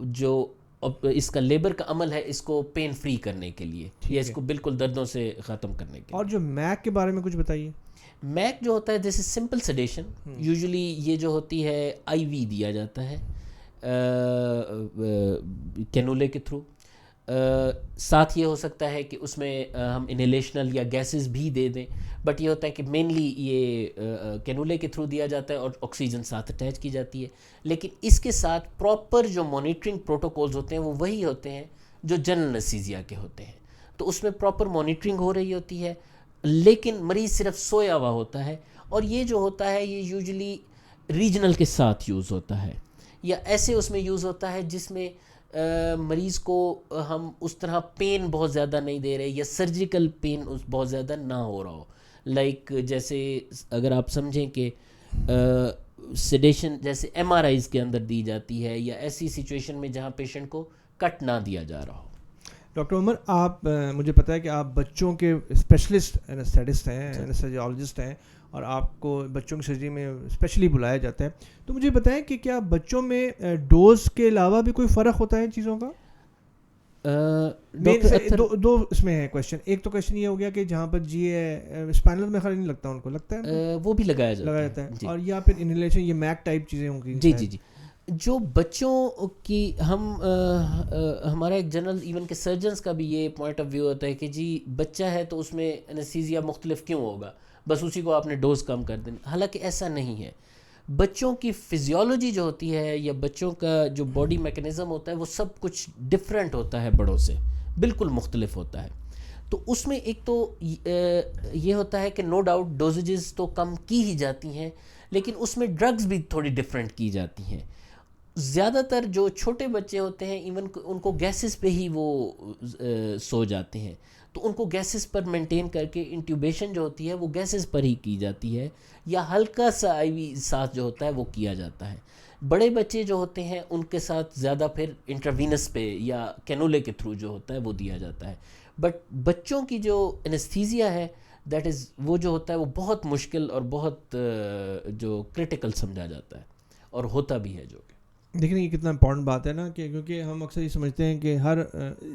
جو اس کا لیبر کا عمل ہے اس کو پین فری کرنے کے لیے یا اس کو بالکل دردوں سے ختم کرنے کے لیے. اور جو میک کے بارے میں کچھ بتائیے. میک جو ہوتا ہے دس از سمپل سیڈیشن. یوزلی یہ جو ہوتی ہے آئی وی دیا جاتا ہے کینولے کے تھرو. ساتھ یہ ہو سکتا ہے کہ اس میں ہم انہیلیشنل یا گیسز بھی دے دیں, بٹ یہ ہوتا ہے کہ مینلی یہ کینولے کے تھرو دیا جاتا ہے اور آکسیجن ساتھ اٹیچ کی جاتی ہے. لیکن اس کے ساتھ پراپر جو مانیٹرنگ پروٹوکولز ہوتے ہیں وہ وہی ہوتے ہیں جو جنرل انیستھیزیا کے ہوتے ہیں. تو اس میں پراپر مانیٹرنگ ہو رہی ہوتی ہے, لیکن مریض صرف سویا ہوا ہوتا ہے. اور یہ جو ہوتا ہے یہ یوزلی ریجنل کے ساتھ یوز ہوتا ہے, یا ایسے اس میں یوز ہوتا ہے جس میں مریض کو ہم اس طرح پین بہت زیادہ نہیں دے رہے یا سرجیکل پین بہت زیادہ نہ ہو رہا ہو. لائک جیسے اگر آپ سمجھیں کہ سیڈیشن جیسے ایم آر آئیز کے اندر دی جاتی ہے, یا ایسی سچویشن میں جہاں پیشنٹ کو کٹ نہ دیا جا رہا ہو. ڈاکٹر عمر, آپ مجھے پتہ ہے کہ آپ بچوں کے اسپیشلسٹ انیستھیٹسٹ ہیں, انیستھیزیالوجسٹ ہیں, اور آپ کو بچوں کی سرجری میں اسپیشلی بلایا جاتا ہے. تو مجھے بتائیں کہ کیا بچوں میں ڈوز کے علاوہ بھی کوئی فرق ہوتا ہے ان چیزوں کا؟ دو اس میں ہے کویشچن. ایک تو کویشچن یہ ہو گیا کہ جہاں پر جی ہے اسپائنل میں خیال نہیں لگتا, ان کو لگتا ہے وہ بھی لگایا جاتا ہے, اور یا پھر انہیلیشن یہ میک ٹائپ چیزیں ہوں گی. جی جی جی جو بچوں کی ہمارا ایک جنرل ایون کے سرجنس کا بھی یہ پوائنٹ آف ویو ہوتا ہے کہ جی بچہ ہے تو اس میں انیستھیزیا مختلف کیوں ہوگا, بس اسی کو آپ نے ڈوز کم کر دیں. حالانکہ ایسا نہیں ہے. بچوں کی فزیولوجی جو ہوتی ہے یا بچوں کا جو باڈی میکانزم ہوتا ہے وہ سب کچھ ڈفرینٹ ہوتا ہے, بڑوں سے بالکل مختلف ہوتا ہے. تو اس میں ایک تو یہ ہوتا ہے کہ نو ڈاؤٹ ڈوزیجز تو کم کی ہی جاتی ہیں, لیکن اس میں ڈرگز بھی تھوڑی ڈفرینٹ کی جاتی ہیں. زیادہ تر جو چھوٹے بچے ہوتے ہیں ایون ان کو گیسز پہ ہی وہ سو جاتے ہیں, تو ان کو گیسز پر مینٹین کر کے انٹیوبیشن جو ہوتی ہے وہ گیسز پر ہی کی جاتی ہے, یا ہلکا سا آئی وی ساتھ جو ہوتا ہے وہ کیا جاتا ہے. بڑے بچے جو ہوتے ہیں ان کے ساتھ زیادہ پھر انٹراوینس پہ یا کینولے کے تھرو جو ہوتا ہے وہ دیا جاتا ہے. بٹ بچوں کی جو انیستھیزیا ہے دیٹ از وہ جو ہوتا ہے وہ بہت مشکل اور بہت جو کرٹیکل سمجھا جاتا ہے, اور ہوتا بھی ہے. جو کہ دیکھیں یہ کتنا امپورٹنٹ بات ہے نا, کہ کیونکہ ہم اکثر یہ سمجھتے ہیں کہ ہر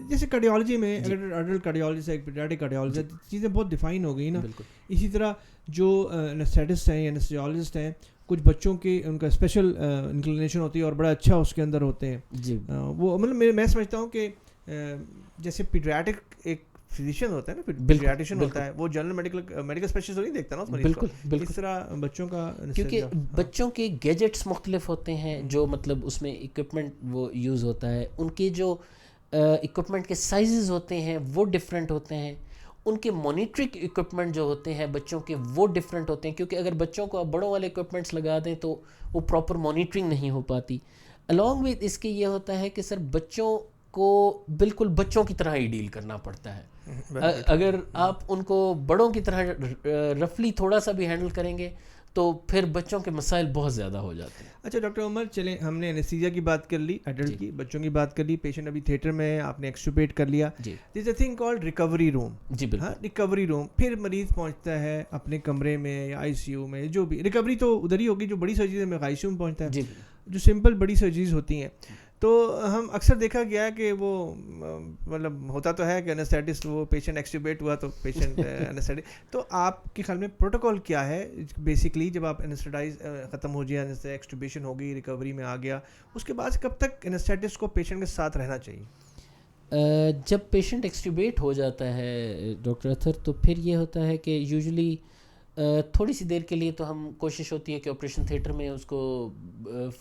جیسے کارڈیالوجی میں اگر ایڈلٹ کارڈیالوجسٹ ہے, پیڈیاٹرک کارڈیالوجسٹ ہے, چیزیں بہت ڈیفائن ہو گئی نا. اسی طرح جو انیستھیٹسٹ ہیں یا انیستھیزیالوجسٹ ہیں, کچھ بچوں کی ان کا اسپیشل انکلینیشن ہوتی ہے اور بڑا اچھا اس کے اندر ہوتے ہیں. وہ مطلب میں سمجھتا ہوں کہ جیسے پیڈیاٹرک ایک فزیشین ہوتا ہے نا, پیڈیاٹریشین ہوتا ہے, وہ جنرل میڈیکل اسپیشلسٹ نہیں دیکھتا نا اس مریض کو. اس طرح بچوں کا, کیونکہ بچوں کے گیجٹس مختلف ہوتے ہیں, جو مطلب اس میں اکوپمنٹ وہ یوز ہوتا ہے, ان کے جو اکوپمنٹ کے سائزز ہوتے ہیں وہ ڈفرینٹ ہوتے ہیں, ان کے مانیٹرنگ اکوپمنٹ جو ہوتے ہیں بچوں کے وہ ڈفرینٹ ہوتے ہیں. کیونکہ اگر بچوں کو آپ بڑوں والے اکوپمنٹس لگا دیں تو وہ پراپر مانیٹرنگ نہیں ہو پاتی. الانگ وتھ اس کے یہ ہوتا ہے کہ سر بچوں کو بالکل بچوں کی طرح ہی ڈیل کرنا پڑتا ہے. اگر آپ ان کو بڑوں کی طرح رفلی تھوڑا سا بھی ہینڈل کریں گے تو پھر بچوں کے مسائل بہت زیادہ ہو جاتے ہیں. اچھا ڈاکٹر عمر, چلیں ہم نے انیستھیزیا کی بات کر لی, ایڈلٹ کی, بچوں کی بات کر لی, پیشنٹ ابھی تھیٹر میں ہے, آپ نے ایکسٹوبیٹ کر لیا. دیر از a thing called recovery room. جی بالکل, ریکوری روم. پھر مریض پہنچتا ہے اپنے کمرے میں یا آئی سی یو میں, جو بھی ریکوری تو ادھر ہی ہوگی, جو بڑی سرجریز میں آئی سی یو میں پہنچتا ہے, جو سمپل بڑی سرجریز ہوتی ہیں. تو ہم اکثر دیکھا گیا ہے کہ وہ مطلب ہوتا تو ہے کہ انیستھیٹسٹ وہ پیشنٹ ایکسٹوبیٹ ہوا تو پیشنٹ انیستھیٹک. تو آپ کے خیال میں پروٹوکول کیا ہے بیسکلی جب آپ انیستھیٹائز ختم ہو جائے, ایکسٹوبیشن ہو گئی, ریکوری میں آ گیا, اس کے بعد کب تک انیستھیٹسٹ کو پیشنٹ کے ساتھ رہنا چاہیے؟ جب پیشنٹ ایکسٹوبیٹ ہو جاتا ہے ڈاکٹر اطہر, تو پھر یہ ہوتا ہے کہ یوزلی تھوڑی سی دیر کے لیے تو ہم کوشش ہوتی ہے کہ آپریشن تھیٹر میں اس کو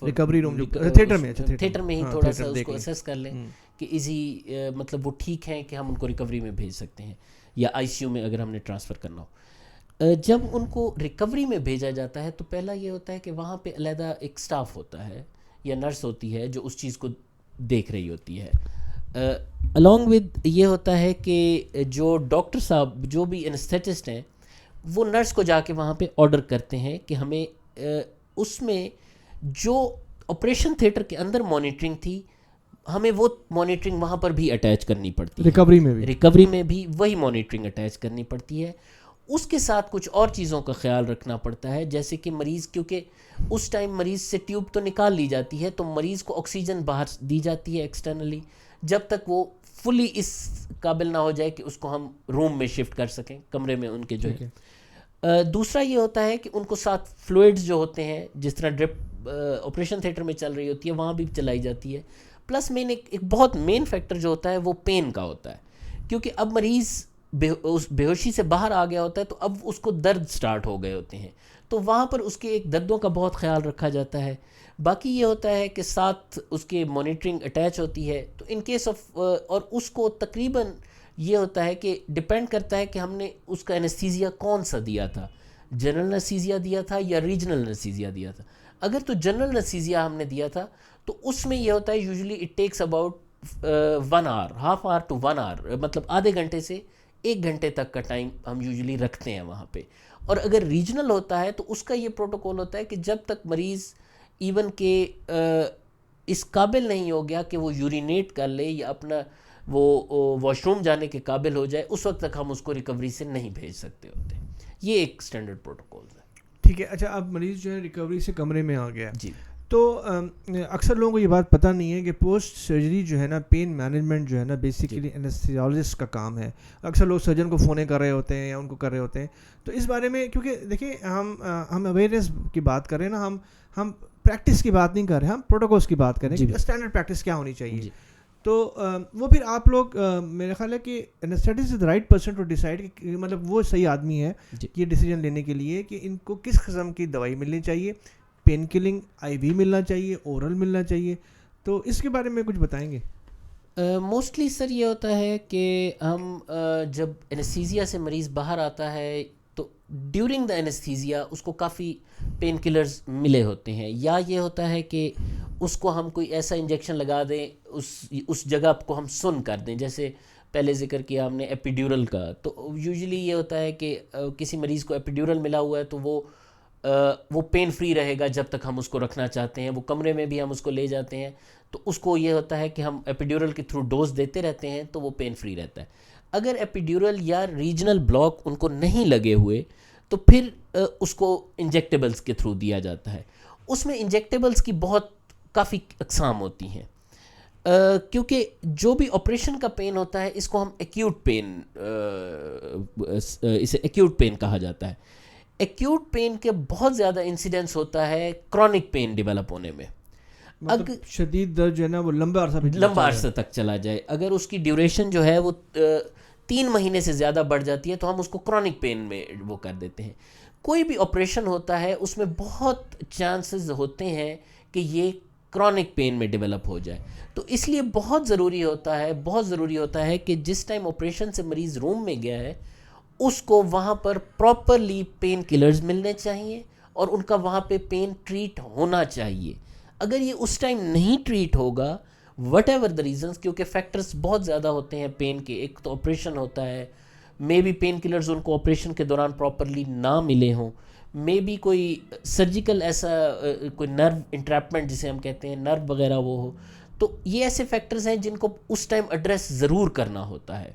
ریکوری روم تھیٹر میں ہی تھوڑا سا اس کو اسیس کر لیں کہ ایزی مطلب وہ ٹھیک ہیں کہ ہم ان کو ریکوری میں بھیج سکتے ہیں, یا آئی سی یو میں اگر ہم نے ٹرانسفر کرنا ہو. جب ان کو ریکوری میں بھیجا جاتا ہے تو پہلا یہ ہوتا ہے کہ وہاں پہ علیحدہ ایک سٹاف ہوتا ہے یا نرس ہوتی ہے جو اس چیز کو دیکھ رہی ہوتی ہے. الانگ ود یہ ہوتا ہے کہ جو ڈاکٹر صاحب جو بھی انیستھیٹسٹ ہیں وہ نرس کو جا کے وہاں پہ آرڈر کرتے ہیں کہ ہمیں اس میں جو آپریشن تھیٹر کے اندر مانیٹرنگ تھی ہمیں وہ مانیٹرنگ وہاں پر بھی اٹیچ کرنی پڑتی ہے, ریکوری میں بھی وہی مانیٹرنگ اٹیچ کرنی پڑتی ہے. اس کے ساتھ کچھ اور چیزوں کا خیال رکھنا پڑتا ہے, جیسے کہ مریض, کیونکہ اس ٹائم مریض سے ٹیوب تو نکال لی جاتی ہے تو مریض کو آکسیجن باہر دی جاتی ہے ایکسٹرنلی, جب تک وہ فلی اس قابل نہ ہو جائے کہ اس کو ہم روم میں شفٹ کر سکیں, کمرے میں ان کے جو ہے. دوسرا یہ ہوتا ہے کہ ان کو ساتھ فلوئڈز جو ہوتے ہیں, جس طرح ڈرپ آپریشن تھیٹر میں چل رہی ہوتی ہے وہاں بھی چلائی جاتی ہے. پلس مین ایک بہت مین فیکٹر جو ہوتا ہے وہ پین کا ہوتا ہے, کیونکہ اب مریض اس بے ہوشی سے باہر آ گیا ہوتا ہے تو اب اس کو درد سٹارٹ ہو گئے ہوتے ہیں, تو وہاں پر اس کے ایک دردوں کا بہت خیال رکھا جاتا ہے. باقی یہ ہوتا ہے کہ ساتھ اس کے مانیٹرنگ اٹیچ ہوتی ہے, تو ان کیس آف اور اس کو تقریباً یہ ہوتا ہے کہ ڈپینڈ کرتا ہے کہ ہم نے اس کا انیستھیزیا کون سا دیا تھا, جنرل انیستھیزیا دیا تھا یا ریجنل انیستھیزیا دیا تھا. اگر تو جنرل انیستھیزیا ہم نے دیا تھا تو اس میں یہ ہوتا ہے usually it takes about 1 hour, half hour to 1 hour, مطلب آدھے گھنٹے سے 1 گھنٹے تک کا ٹائم ہم یوزلی رکھتے ہیں وہاں پہ. اور اگر ریجنل ہوتا ہے تو اس کا یہ پروٹوکول ہوتا ہے کہ جب تک مریض ایون کہ اس قابل نہیں ہو گیا کہ وہ یورینیٹ کر لے یا اپنا وہ واش روم جانے کے قابل ہو جائے, اس وقت تک ہم اس کو ریکوری سے نہیں بھیج سکتے ہوتے. یہ ایک اسٹینڈرڈ پروٹوکول ہے. ٹھیک ہے. اچھا, اب مریض جو ہے ریکوری سے کمرے میں آ گیا, جی, تو اکثر لوگوں کو یہ بات پتہ نہیں ہے کہ پوسٹ سرجری جو ہے نا پین مینجمنٹ جو ہے نا بیسیکلی انیستھیزیالوجسٹ کا کام ہے. اکثر لوگ سرجن کو فونیں کر رہے ہوتے ہیں یا ان کو کر رہے ہوتے ہیں, تو اس بارے میں, کیونکہ دیکھیں ہم اویئرنیس کی بات کر رہے ہیں نا, ہم پریکٹس کی بات نہیں کر رہے, ہم پروٹوکولس کی بات کریں کہ اسٹینڈرڈ پریکٹس کیا ہونی چاہیے. تو وہ پھر آپ لوگ, میرا خیال ہے کہ anaesthetist is the right person to decide کہ مطلب وہ صحیح آدمی ہے یہ ڈیسیجن لینے کے لیے کہ ان کو کس قسم کی دوائی ملنی چاہیے, پین کلنگ آئی وی ملنا چاہیے, اورل ملنا چاہیے. تو اس کے بارے میں کچھ بتائیں گے؟ موسٹلی سر یہ ہوتا ہے کہ ہم جب انیستھیزیا سے مریض باہر آتا ہے تو ڈیورنگ دا انیستھیزیا اس کو کافی پین کلرز ملے ہوتے ہیں, یا یہ ہوتا ہے کہ اس کو ہم کوئی ایسا انجیکشن لگا دیں, اس جگہ کو ہم سن کر دیں, جیسے پہلے ذکر کیا ہم نے ایپیڈیورل کا. تو یوزلی یہ ہوتا ہے کہ کسی مریض کو ایپیڈیورل ملا ہوا ہے تو وہ پین فری رہے گا جب تک ہم اس کو رکھنا چاہتے ہیں. وہ کمرے میں بھی ہم اس کو لے جاتے ہیں تو اس کو یہ ہوتا ہے کہ ہم ایپیڈیورل کے تھرو ڈوز دیتے رہتے ہیں تو وہ پین فری رہتا ہے. اگر ایپیڈیورل یا ریجنل بلاک ان کو نہیں لگے ہوئے تو پھر اس کو انجیکٹیبلز کے تھرو دیا جاتا ہے. اس میں انجیکٹیبلز کی بہت کافی اقسام ہوتی ہیں, کیونکہ جو بھی آپریشن کا پین ہوتا ہے اس کو ہم ایکیوٹ پین, اسے ایکیوٹ پین کہا جاتا ہے. ایکیوٹ پین کے بہت زیادہ انسیڈنس ہوتا ہے کرونک پین ڈیولپ ہونے میں, مطلب شدید درد جو ہے نا وہ لمبا عرصہ تک چلا جائے. اگر اس کی ڈیوریشن جو ہے وہ 3 مہینے سے زیادہ بڑھ جاتی ہے تو ہم اس کو کرونک پین میں وہ کر دیتے ہیں. کوئی بھی آپریشن ہوتا ہے اس میں بہت چانسز ہوتے ہیں کہ یہ کرونک پین میں ڈیولپ ہو جائے, تو اس لیے بہت ضروری ہوتا ہے کہ جس ٹائم آپریشن سے مریض روم میں گیا ہے اس کو وہاں پر پراپرلی پین کلرز ملنے چاہیے اور ان کا وہاں پہ پین ٹریٹ ہونا چاہیے. اگر یہ اس ٹائم نہیں ٹریٹ ہوگا وٹ ایور دا ریزنس, کیونکہ فیکٹرز بہت زیادہ ہوتے ہیں پین کے, ایک تو آپریشن ہوتا ہے, مے بی پین کلرز ان کو آپریشن کے دوران پراپرلی نہ ملے ہوں, مے بی کوئی سرجیکل ایسا کوئی نرو انٹریپمنٹ جسے ہم کہتے ہیں نرو وغیرہ وہ ہو, تو یہ ایسے فیکٹرز ہیں جن کو اس ٹائم ایڈریس ضرور کرنا ہوتا ہے.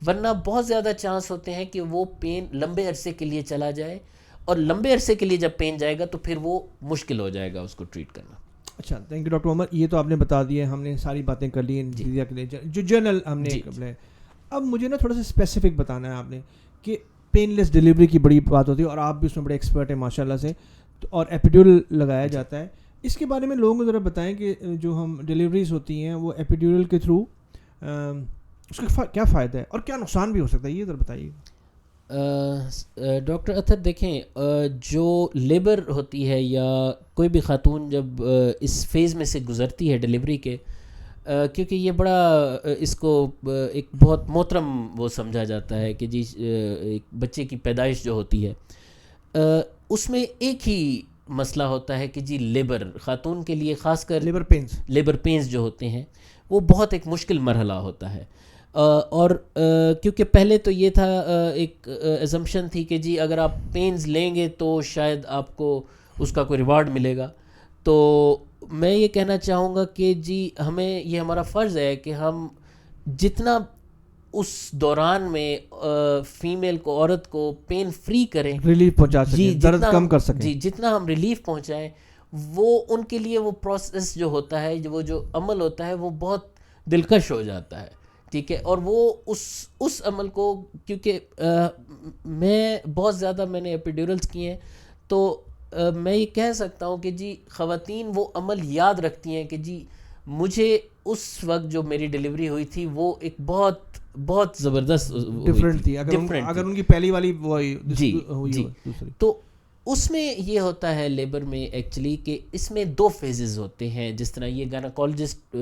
ورنہ بہت زیادہ چانس ہوتے ہیں کہ وہ پین لمبے عرصے کے لیے چلا جائے, اور لمبے عرصے کے لیے جب پین جائے گا تو پھر وہ مشکل ہو جائے گا اس کو ٹریٹ کرنا. اچھا, تھینک یو ڈاکٹر عمر. یہ تو آپ نے بتا دیے, ہم نے ساری باتیں کر لی انیستھیزیا کے لیے جو جنرل ہم نے قبل ہے. اب مجھے نا تھوڑا سا اسپیسیفک بتانا ہے آپ نے کہ پین لیس ڈلیوری کی بڑی بات ہوتی ہے اور آپ بھی اس میں بڑے ایکسپرٹ ہیں ماشاء اللہ سے, اور ایپیڈیورل لگایا جاتا ہے. اس کے بارے میں لوگوں کو ذرا بتائیں کہ جو ہم ڈلیوریز ہوتی ہیں وہ ایپیڈیورل کے تھرو, اس کا کیا فائدہ ہے اور کیا نقصان بھی ہو سکتا ہے, یہ ذرا بتائیے. ڈاکٹر اطہر دیکھیں, جو لیبر ہوتی ہے یا کوئی بھی خاتون جب اس فیز میں سے گزرتی ہے ڈلیوری کے, کیونکہ یہ بڑا اس کو ایک بہت محترم وہ سمجھا جاتا ہے کہ جی ایک بچے کی پیدائش جو ہوتی ہے اس میں ایک ہی مسئلہ ہوتا ہے کہ جی لیبر, خاتون کے لیے خاص کر لیبر پینز جو ہوتے ہیں وہ بہت ایک مشکل مرحلہ ہوتا ہے. اور کیونکہ پہلے تو یہ تھا ایک ایزمپشن تھی کہ جی اگر آپ پینز لیں گے تو شاید آپ کو اس کا کوئی ریوارڈ ملے گا. تو میں یہ کہنا چاہوں گا کہ جی ہمیں یہ ہمارا فرض ہے کہ ہم جتنا اس دوران میں فیمیل کو عورت کو پین فری کریں, ریلیف پہنچا سکیں, درد کم کر سکیں, جی جتنا ہم ریلیف پہنچائیں, وہ ان کے لیے وہ پروسیس جو ہوتا ہے, وہ جو عمل ہوتا ہے وہ بہت دلکش ہو جاتا ہے. ٹھیک ہے, اور وہ اس عمل کو, کیونکہ میں بہت زیادہ میں نے ایپیڈیورلز کیے ہیں, تو میں یہ کہہ سکتا ہوں کہ جی خواتین وہ عمل یاد رکھتی ہیں کہ جی مجھے اس وقت جو میری ڈیلیوری ہوئی تھی وہ ایک بہت بہت زبردست ڈفرینٹ تھی اگر ان کی پہلی والی جی جی. تو اس میں یہ ہوتا ہے لیبر میں ایکچولی کہ اس میں 2 فیزز ہوتے ہیں, جس طرح یہ گائنیکولوجسٹ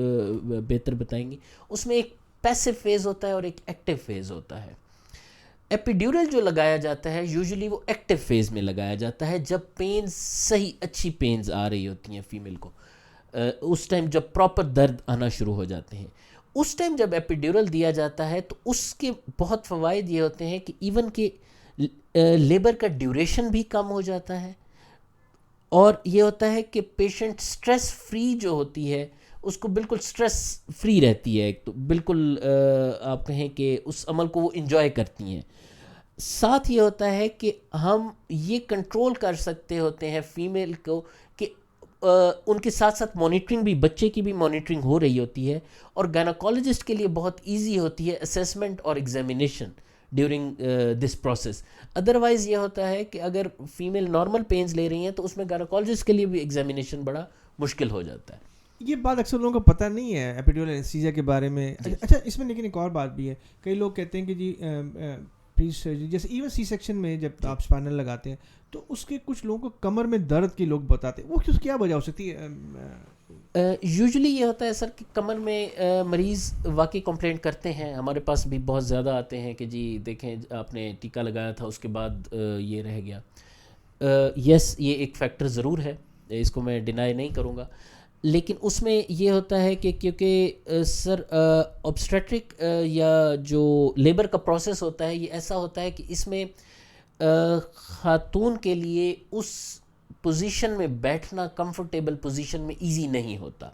بہتر بتائیں گے. اس میں ایک پیسو فیز ہوتا ہے اور ایک ایکٹیو فیز ہوتا ہے. ایپیڈیورل جو لگایا جاتا ہے یوزلی وہ ایکٹیو فیز میں لگایا جاتا ہے, جب پینز صحیح اچھی پینز آ رہی ہوتی ہیں فیمیل کو, اس ٹائم جب پراپر درد آنا شروع ہو جاتے ہیں. اس ٹائم جب ایپیڈیورل دیا جاتا ہے تو اس کے بہت فوائد یہ ہوتے ہیں کہ ایون کہ لیبر کا ڈیوریشن بھی کم ہو جاتا ہے, اور یہ ہوتا ہے کہ پیشنٹ سٹریس فری جو ہوتی ہے اس کو بالکل سٹریس فری رہتی ہے, ایک تو بالکل آپ کہیں کہ اس عمل کو وہ انجوائے کرتی ہیں. ساتھ یہ ہوتا ہے کہ ہم یہ کنٹرول کر سکتے ہوتے ہیں فیمیل کو کہ ان کے ساتھ ساتھ مانیٹرنگ بھی, بچے کی بھی مانیٹرنگ ہو رہی ہوتی ہے, اور گائنیکولوجسٹ کے لیے بہت ایزی ہوتی ہے اسیسمنٹ اور examination during this process. Otherwise یہ ہوتا ہے کہ اگر فیمیل نارمل پینز لے رہی ہیں تو اس میں گائنیکولوجسٹ کے لیے بھی ایگزامینیشن بڑا مشکل ہو جاتا ہے. یہ بات اکثر لوگوں کو پتہ نہیں ہے ایپیڈیورل اینستھیزیا کے بارے میں. اچھا اس میں لیکن ایک اور بات بھی ہے, کئی لوگ کہتے ہیں کہ جی پری سرجری جیسے ایون سی سیکشن میں جب آپ اسپائنل لگاتے ہیں تو اس کے کچھ لوگوں کو کمر میں درد کے لوگ بتاتے ہیں, وہ کیا وجہ ہو سکتی ہے؟ یوزلی یہ ہوتا ہے سر کہ کمر میں مریض واقعی کمپلینٹ کرتے ہیں, ہمارے پاس بھی بہت زیادہ آتے ہیں کہ جی دیکھیں آپ نے ٹیکہ لگایا تھا اس کے بعد یہ رہ گیا. یس یہ ایک فیکٹر ضرور ہے, اس کو میں ڈینائی نہیں کروں گا, لیکن اس میں یہ ہوتا ہے کہ کیونکہ سر obstetric یا جو لیبر کا پروسیس ہوتا ہے یہ ایسا ہوتا ہے کہ اس میں خاتون کے لیے اس پوزیشن میں بیٹھنا کمفرٹیبل پوزیشن میں ایزی نہیں ہوتا,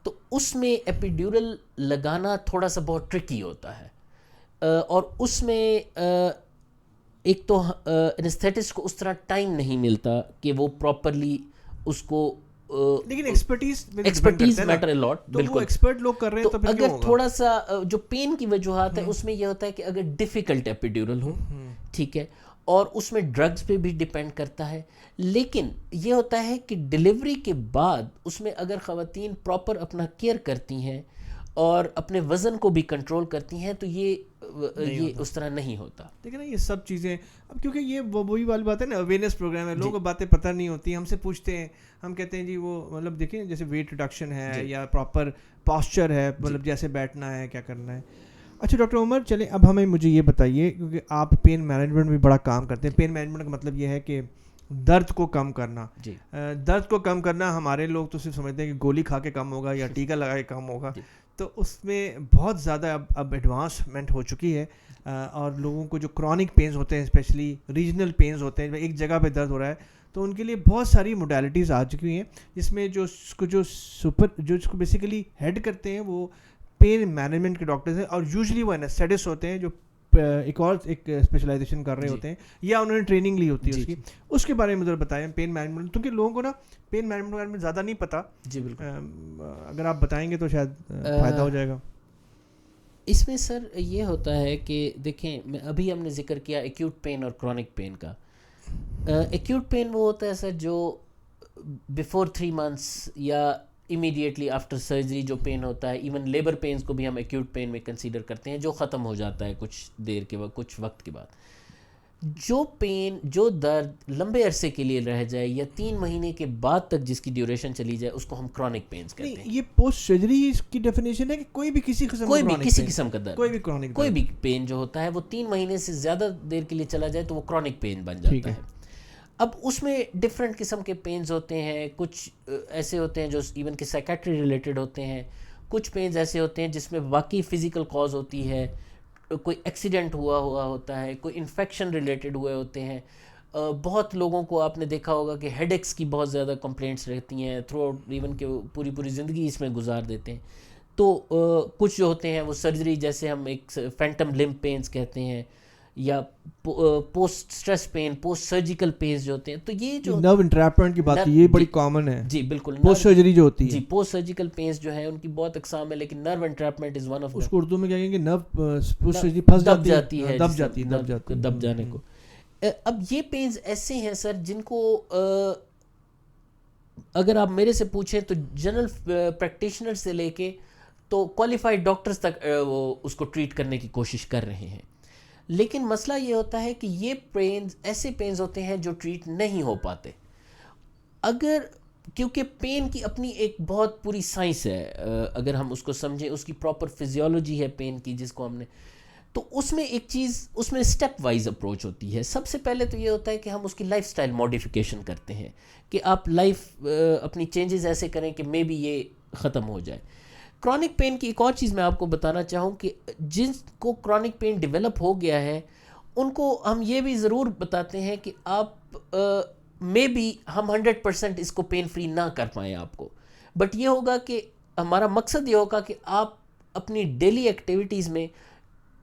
تو اس میں ایپیڈیورل لگانا تھوڑا سا بہت ٹرکی ہوتا ہے. اور اس میں ایک تو اینستھیٹسٹ کو اس طرح ٹائم نہیں ملتا کہ وہ پراپرلی اس کو, لیکن ایکسپرٹیز میٹر اے لاٹ. بالکل ایکسپرٹ لوگ کر رہے ہیں تو پھر اگر تھوڑا سا جو پین کی وجوہات ہے اس میں یہ ہوتا ہے کہ اگر ڈیفیکلٹ ایپیڈیورل ہو, ٹھیک ہے, اور اس میں ڈرگز پہ بھی ڈیپینڈ کرتا ہے, لیکن یہ ہوتا ہے کہ ڈیلیوری کے بعد اس میں اگر خواتین پراپر اپنا کیئر کرتی ہیں اور اپنے وزن کو بھی کنٹرول کرتی ہیں تو یہ اس طرح نہیں ہوتا. لیکن نا یہ سب چیزیں اب کیونکہ یہ وہی والی بات ہے نا, اویئرنیس پروگرام ہے, لوگوں کو باتیں پتہ نہیں ہوتی, ہم سے پوچھتے ہیں, ہم کہتے ہیں جی وہ مطلب دیکھیں جیسے ویٹ ریڈکشن ہے یا پراپر پاسچر ہے, مطلب جیسے بیٹھنا ہے, کیا کرنا ہے. اچھا ڈاکٹر عمر, چلیں اب ہمیں مجھے یہ بتائیے, کیونکہ آپ پین مینجمنٹ بھی بڑا کام کرتے ہیں. پین مینجمنٹ کا مطلب یہ ہے کہ درد کو کم کرنا. درد کو کم کرنا ہمارے لوگ تو صرف سمجھتے ہیں کہ گولی کھا کے کم ہوگا یا ٹیکہ لگا کے کم ہوگا, تو اس میں بہت زیادہ اب ایڈوانسمنٹ ہو چکی ہے, اور لوگوں کو جو کرونک پینز ہوتے ہیں, اسپیشلی ریجنل پینز ہوتے ہیں, ایک جگہ پہ درد ہو رہا ہے, تو ان کے لیے بہت ساری موڈیلٹیز آ چکی ہیں, جس میں جو اس کو بیسیکلی ہیڈ کرتے ہیں وہ پین مینجمنٹ کے ڈاکٹرز ہیں, اور یوزلی وہ اینستھیٹسٹ ہوتے ہیں جو ایک اسپیشلائزیشن کر رہے ہوتے ہیں یا انہوں نے ٹریننگ لی ہوتی ہے اس کے بارے میں ذرا بتائیں پین مینجمنٹ, کیونکہ لوگوں کو نا پین مینجمنٹ کے بارے میں زیادہ نہیں پتہ. جی بالکل, اگر آپ بتائیں گے تو شاید فائدہ ہو جائے گا. اس میں سر یہ ہوتا ہے کہ دیکھیں ابھی ہم نے ذکر کیا ایکیوٹ پین اور کرونک پین کا. ایکیوٹ پین وہ ہوتا ہے سر جو بیفور 3 months یا امیڈیٹلی آفٹر سرجری جو پین ہوتا ہے, ایون لیبر پینز کو بھی ہم ایکیوٹ پین میں کنسیڈر کرتے ہیں, جو ختم ہو جاتا ہے کچھ دیر کے بعد, کچھ وقت کے بعد. جو پین, جو درد لمبے عرصے کے لیے رہ جائے یا 3 مہینے کے بعد تک جس کی ڈیوریشن چلی جائے, اس کو ہم کرونک پینز کہتے ہیں. یہ پوسٹ سرجری اس کی ڈیفینیشن ہے کہ کوئی بھی کسی قسم کا درد, کوئی بھی پین جو ہوتا ہے وہ 3 مہینے سے زیادہ دیر کے لیے چلا جائے تو وہ کرونک پین بن جاتا ہے. اب اس میں ڈفرینٹ قسم کے پینز ہوتے ہیں, کچھ ایسے ہوتے ہیں جو ایون کہ سائیکیٹری ریلیٹڈ ہوتے ہیں, کچھ پینز ایسے ہوتے ہیں جس میں واقعی فزیکل کاز ہوتی ہے, کوئی ایکسیڈنٹ ہوا ہوتا ہے, کوئی انفیکشن ریلیٹڈ ہوئے ہوتے ہیں. بہت لوگوں کو آپ نے دیکھا ہوگا کہ ہیڈ ایکس کی بہت زیادہ کمپلینٹس رہتی ہیں تھرو آؤٹ, ایون کہ پوری زندگی اس میں گزار دیتے ہیں. تو کچھ جو ہوتے ہیں وہ سرجری, جیسے ہم ایک فینٹم لمب پینز کہتے ہیں, یا post stress pain, post surgical pains جو ہوتے ہیں. تو یہ جو نرو انٹریپمنٹ کی بات کی, یہ بڑی کامن ہے. جی بالکل, پوسٹ سرجری جو ہوتی ہے, جی پوسٹ سرجیکل پینز جو ہیں ان کی بہت اقسام ہے, لیکن نرو انٹریپمنٹ از ون آف, اس کو اردو میں کیا کہیں گے, نرو پوسٹ سرجری پھنس جاتی ہے, دب جانے کو. اب یہ پینز ایسے ہیں سر جن کو اگر آپ میرے سے پوچھیں تو جنرل پریکٹیشنر سے لے کے تو کوالیفائڈ ڈاکٹرز تک وہ اس کو ٹریٹ کرنے کی کوشش کر رہے ہیں. لیکن مسئلہ یہ ہوتا ہے کہ یہ پینز ایسے پینز ہوتے ہیں جو ٹریٹ نہیں ہو پاتے, کیونکہ پین کی اپنی ایک بہت پوری سائنس ہے. اگر ہم اس کو سمجھیں, اس کی پراپر فزیولوجی ہے پین کی, جس کو ہم نے, تو اس میں ایک چیز, اس میں اسٹیپ وائز اپروچ ہوتی ہے. سب سے پہلے تو یہ ہوتا ہے کہ ہم اس کی لائف سٹائل موڈیفیکیشن کرتے ہیں, کہ آپ لائف اپنی چینجز ایسے کریں کہ مے بی یہ ختم ہو جائے. کرونک پین کی ایک اور چیز میں آپ کو بتانا چاہوں کہ جن کو کرونک پین ڈیولپ ہو گیا ہے ان کو ہم یہ بھی ضرور بتاتے ہیں کہ آپ مے بی ہم 100% اس کو پین فری نہ کر پائیں آپ کو, بٹ یہ ہوگا کہ ہمارا مقصد یہ ہوگا کہ آپ اپنی ڈیلی ایکٹیویٹیز میں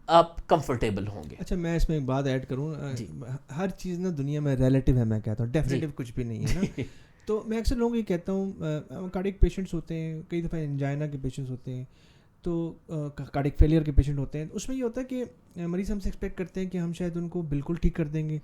آپ کمفرٹیبل ہوں گے. اچھا, میں اس میں ایک بات ایڈ کروں, ہر چیز نا دنیا میں ریلیٹیو ہے, میں کہتا ہوں ڈیفینیٹو کچھ بھی نہیں ہے نا. تو میں اکثر لوگوں کو یہ کہتا ہوں, کارڈک پیشنٹس ہوتے ہیں, کئی دفعہ انجائنا کے پیشنٹس ہوتے ہیں, تو کارڈک فیلئر کے پیشنٹ ہوتے ہیں. اس میں یہ ہوتا ہے کہ مریض ہم سے ایکسپیکٹ کرتے ہیں کہ ہم شاید ان کو بالکل ٹھیک کر دیں گے.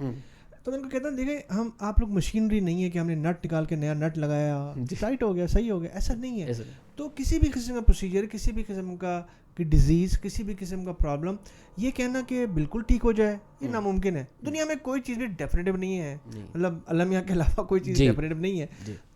تو میں ان کو کہتا ہوں, دیکھیں آپ لوگ مشینری نہیں ہے کہ ہم نے نٹ نکال کے نیا نٹ لگایا, ٹائٹ ہو گیا, صحیح ہو گیا, ایسا نہیں ہے. تو کسی بھی قسم کا پروسیجر, کسی بھی قسم کا ڈیزیز, کسی بھی قسم کا پرابلم, یہ کہنا کہ بالکل ٹھیک ہو جائے, یہ ناممکن ہے. دنیا میں کوئی چیز بھی ڈیفینیٹو نہیں ہے, مطلب اللہ میاں کے علاوہ کوئی چیز ڈیفینیٹو نہیں ہے.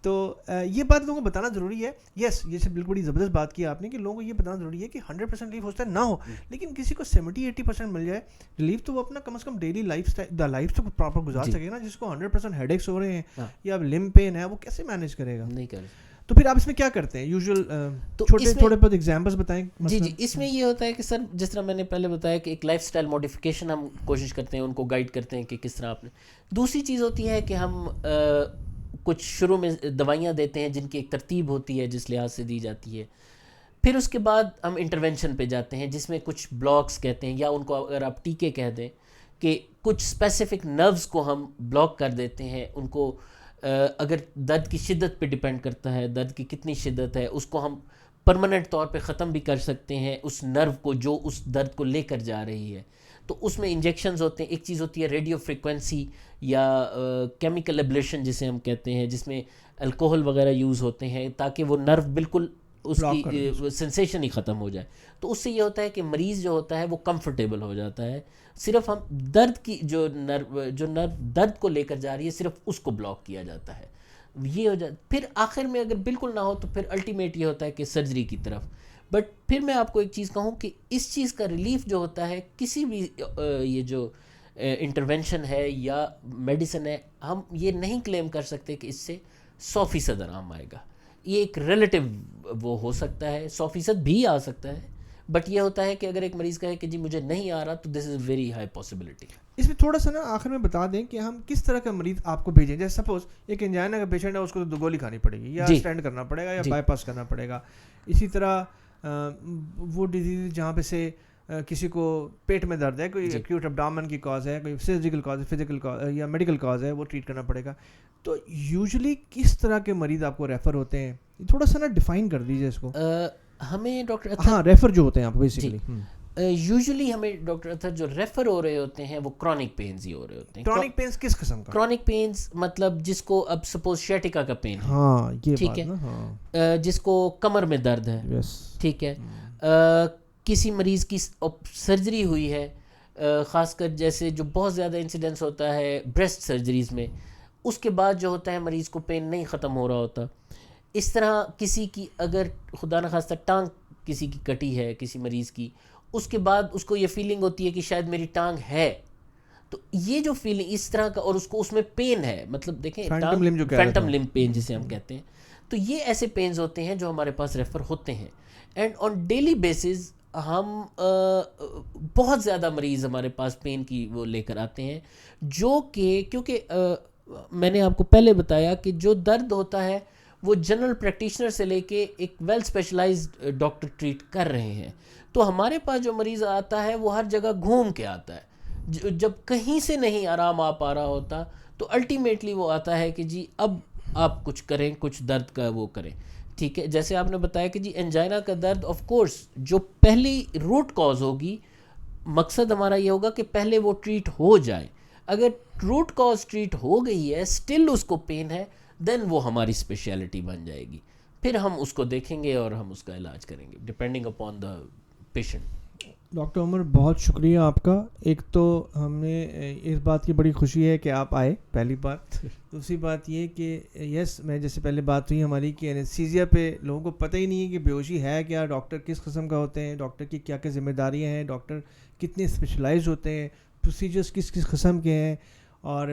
تو یہ بات لوگوں کو بتانا ضروری ہے. یس, یہ سے بالکل بڑی زبردست بات کی آپ نے کہ لوگوں کو یہ بتانا ضروری ہے کہ 100% ریلیف ہو سکتا ہے, نہ ہو, لیکن کسی کو 70-80% مل جائے ریلیف, تو وہ اپنا کم از کم ڈیلی لائف تو پراپر گزار سکے نا. جس کو 100% ہیڈ ایکس ہو رہے ہیں یا لمب پین ہے, وہ کیسے مینیج کرے گا؟ نہیں کرے. تو پھر آپ اس میں کیا کرتے ہیں یوزول, تھوڑے بہت ایگزامپلس بتائیں. جی اس میں یہ ہوتا ہے کہ سر جس طرح میں نے پہلے بتایا کہ ایک لائف سٹائل موڈیفیکیشن ہم کوشش کرتے ہیں, ان کو گائیڈ کرتے ہیں کہ کس طرح آپ نے. دوسری چیز ہوتی ہے کہ ہم کچھ شروع میں دوائیاں دیتے ہیں جن کی ایک ترتیب ہوتی ہے جس لحاظ سے دی جاتی ہے. پھر اس کے بعد ہم انٹرونشن پہ جاتے ہیں جس میں کچھ بلاکس کہتے ہیں, یا ان کو اگر آپ ٹیکے کہہ دیں, کہ کچھ اسپیسیفک نروز کو ہم بلاک کر دیتے ہیں. ان کو اگر درد کی شدت پہ ڈیپینڈ کرتا ہے, درد کی کتنی شدت ہے, اس کو ہم پرماننٹ طور پہ ختم بھی کر سکتے ہیں, اس نرو کو جو اس درد کو لے کر جا رہی ہے. تو اس میں انجیکشنز ہوتے ہیں. ایک چیز ہوتی ہے ریڈیو فریکوینسی یا کیمیکل ایبلیشن جسے ہم کہتے ہیں, جس میں الکوہل وغیرہ یوز ہوتے ہیں تاکہ وہ نرو بالکل اس کی سنسیشن ہی ختم ہو جائے. تو اس سے یہ ہوتا ہے کہ مریض جو ہوتا ہے وہ کمفرٹیبل ہو جاتا ہے. صرف ہم درد کی جو نرو درد کو لے کر جا رہی ہے, صرف اس کو بلاک کیا جاتا ہے. یہ ہو جاتا. پھر آخر میں اگر بالکل نہ ہو تو پھر الٹیمیٹ یہ ہوتا ہے کہ سرجری کی طرف. بٹ پھر میں آپ کو ایک چیز کہوں کہ اس چیز کا ریلیف جو ہوتا ہے, کسی بھی یہ جو انٹرونشن ہے یا میڈیسن ہے, ہم یہ نہیں کلیم کر سکتے کہ اس سے 100% آرام آئے گا. یہ ایک ریلیٹیو وہ ہو سکتا ہے, 100% بھی آ سکتا ہے, بٹ یہ ہوتا ہے کہ اگر ایک مریض کہے کہ جی مجھے نہیں آ رہا, تو دس از ویری ہائی پاسبلٹی. اس میں تھوڑا سا نا آخر میں بتا دیں کہ ہم کس طرح کا مریض آپ کو بھیجیں. جیسے سپوز ایک انجائنا کا پیشنٹ ہے, اس کو تو 2 گولی کھانی پڑے گی, یا اسٹینڈ کرنا پڑے گا, یا بائی پاس کرنا پڑے گا. اسی طرح وہ ڈیزیز جہاں پہ سے کسی کو پیٹ میں درد ہے, کوئی ایکیوٹ ابڈامن کی کاز ہے, کوئی سرجیکل کاز ہے, فزیکل کاز یا میڈیکل کاز ہے, وہ ٹریٹ کرنا پڑے گا. تو یوزلی کس طرح کے مریض آپ کو ریفر ہوتے ہیں, تھوڑا سا نا ڈیفائن کر دیجیے اس کو. ہمیں ڈاکٹر ہاں ریفر جو ہوتے ہیں آپ بیسیکلی, یوزلی ہمیں ڈاکٹر اطہر جو ریفر ہو رہے ہوتے ہیں وہ کرونک پینز ہی ہو رہے ہوتے ہیں. کرونک پینز کس قسم کا؟ کرونک پینز مطلب جس کو اب سپوز شیٹیکا کا پین ہے, ہاں یہ ٹھیک ہے, جس کو کمر میں درد ہے, ٹھیک ہے, کسی مریض کی سرجری ہوئی ہے, خاص کر جیسے جو بہت زیادہ انسیڈنس ہوتا ہے بریسٹ سرجریز میں, اس کے بعد جو ہوتا ہے مریض کو پین نہیں ختم ہو رہا ہوتا. اس طرح کسی کی اگر خدا نخواستہ ٹانگ کسی کی کٹی ہے کسی مریض کی, اس کے بعد اس کو یہ فیلنگ ہوتی ہے کہ شاید میری ٹانگ ہے, تو یہ جو فیلنگ اس طرح کا, اور اس کو اس میں پین ہے, مطلب دیکھیں فینٹم لمب پین جسے ہم کہتے ہیں, تو یہ ایسے پینز ہوتے ہیں جو ہمارے پاس ریفر ہوتے ہیں. اینڈ آن ڈیلی بیسز ہم بہت زیادہ مریض ہمارے پاس پین کی وہ لے کر آتے ہیں جو کہ کیونکہ میں نے آپ کو پہلے بتایا کہ جو درد ہوتا ہے وہ جنرل پریکٹیشنر سے لے کے ایک ویل اسپیشلائزڈ ڈاکٹر ٹریٹ کر رہے ہیں. تو ہمارے پاس جو مریض آتا ہے وہ ہر جگہ گھوم کے آتا ہے. جب کہیں سے نہیں آرام آ پا رہا ہوتا تو الٹیمیٹلی وہ آتا ہے کہ جی اب آپ کچھ کریں, کچھ درد کا وہ کریں. ٹھیک ہے, جیسے آپ نے بتایا کہ جی انجائنا کا درد آف کورس جو پہلی روٹ کاز ہوگی, مقصد ہمارا یہ ہوگا کہ پہلے وہ ٹریٹ ہو جائے. اگر روٹ کاز ٹریٹ ہو گئی ہے, اسٹل اس کو پین ہے, دین وہ ہماری اسپیشلٹی بن جائے گی. پھر ہم اس کو دیکھیں گے اور ہم اس کا علاج کریں گے depending upon the patient. Doctor Umar بہت شکریہ آپ کا. ایک تو ہمیں اس بات کی بڑی خوشی ہے کہ آپ آئے, پہلی بات. دوسری بات یہ کہ یس, میں جیسے پہلے بات ہوئی ہماری کہ اینستھیزیا پہ لوگوں کو پتہ ہی نہیں ہے کہ بے ہوشی ہے کیا, ڈاکٹر کس قسم کا ہوتے ہیں, ڈاکٹر کی کیا کیا ذمہ داریاں ہیں, ڈاکٹر کتنے اسپیشلائز ہوتے ہیں, پروسیجرس کس کس قسم کے ہیں, اور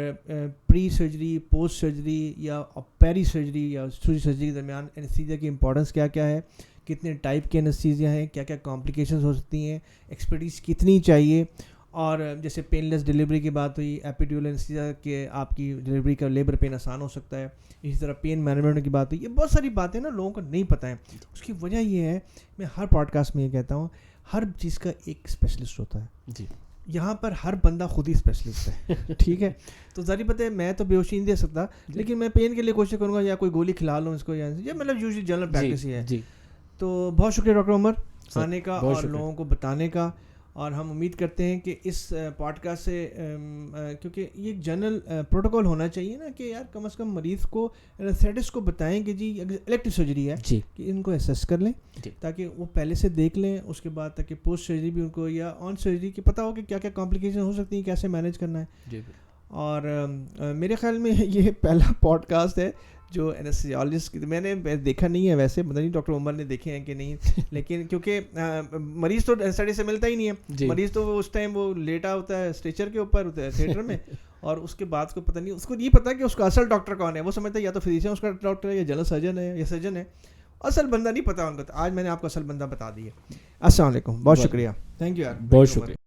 پری سرجری, پوسٹ سرجری یا پیری سرجری یا سرجری کے درمیان اینستھیزیا کی امپورٹنس کیا کیا ہے, کتنے ٹائپ کے اینستھیزیا ہیں, کیا کیا کمپلیکیشنز ہو سکتی ہیں, ایکسپرٹیز کتنی چاہیے. اور جیسے پین لیس ڈلیوری کی بات ہوئی, ایپیڈیورل اینستھیزیا کہ آپ کی ڈلیوری کا لیبر پین آسان ہو سکتا ہے. اسی طرح پین مینجمنٹ کی بات ہوئی. یہ بہت ساری باتیں نا لوگوں کو نہیں پتہ ہیں. اس کی وجہ یہ ہے, میں ہر پوڈ کاسٹ میں یہ کہتا ہوں, ہر چیز کا ایک اسپیشلسٹ ہوتا ہے. جی, یہاں پر ہر بندہ خود ہی اسپیشلسٹ ہے. ٹھیک ہے, تو ظاہر بات ہے میں تو بے ہوشی نہیں دے سکتا, لیکن میں پین کے لیے کوشش کروں گا یا کوئی گولی کھلا لوں اس کو, یا مطلب یوزلی جنرل پریکٹس ہی ہے. جی, تو بہت شکریہ ڈاکٹر عمر آنے کا اور لوگوں کو بتانے کا. اور ہم امید کرتے ہیں کہ اس پوڈ کاسٹ سے, کیونکہ یہ ایک جنرل پروٹوکول ہونا چاہیے نا کہ یار کم از کم مریض کو اینستھیٹسٹ کو بتائیں کہ جی اگر الیکٹیو سرجری ہے کہ ان کو اسیس کر لیں, تاکہ وہ پہلے سے دیکھ لیں. اس کے بعد تاکہ پوسٹ سرجری بھی ان کو یا آن سرجری کی پتہ ہو کہ کیا کیا کمپلیکیشن ہو سکتی ہیں, کیسے مینیج کرنا ہے. اور میرے خیال میں یہ پہلا پوڈ کاسٹ ہے جو اینستھیزیالوجسٹ کی, میں نے دیکھا نہیں ہے ویسے, پتہ نہیں ڈاکٹر عمر نے دیکھے ہیں کہ نہیں, لیکن کیونکہ مریض تو اینستھیٹسٹ سے ملتا ہی نہیں ہے. مریض تو اس ٹائم وہ لیٹا ہوتا ہے اسٹریچر کے اوپر ہوتا ہے تھیٹر میں, اور اس کے بعد کو پتہ نہیں, اس کو یہ پتہ کہ اس کا اصل ڈاکٹر کون ہے. وہ سمجھتا ہے یا تو فزیشین اس کا ڈاکٹر ہے, یا جنرل سرجن ہے, یا سرجن ہے. اصل بندہ نہیں پتہ ان کو. آج میں نے آپ کو اصل بندہ بتا دیا. السلام علیکم, بہت شکریہ, تھینک یو یار, بہت شکریہ.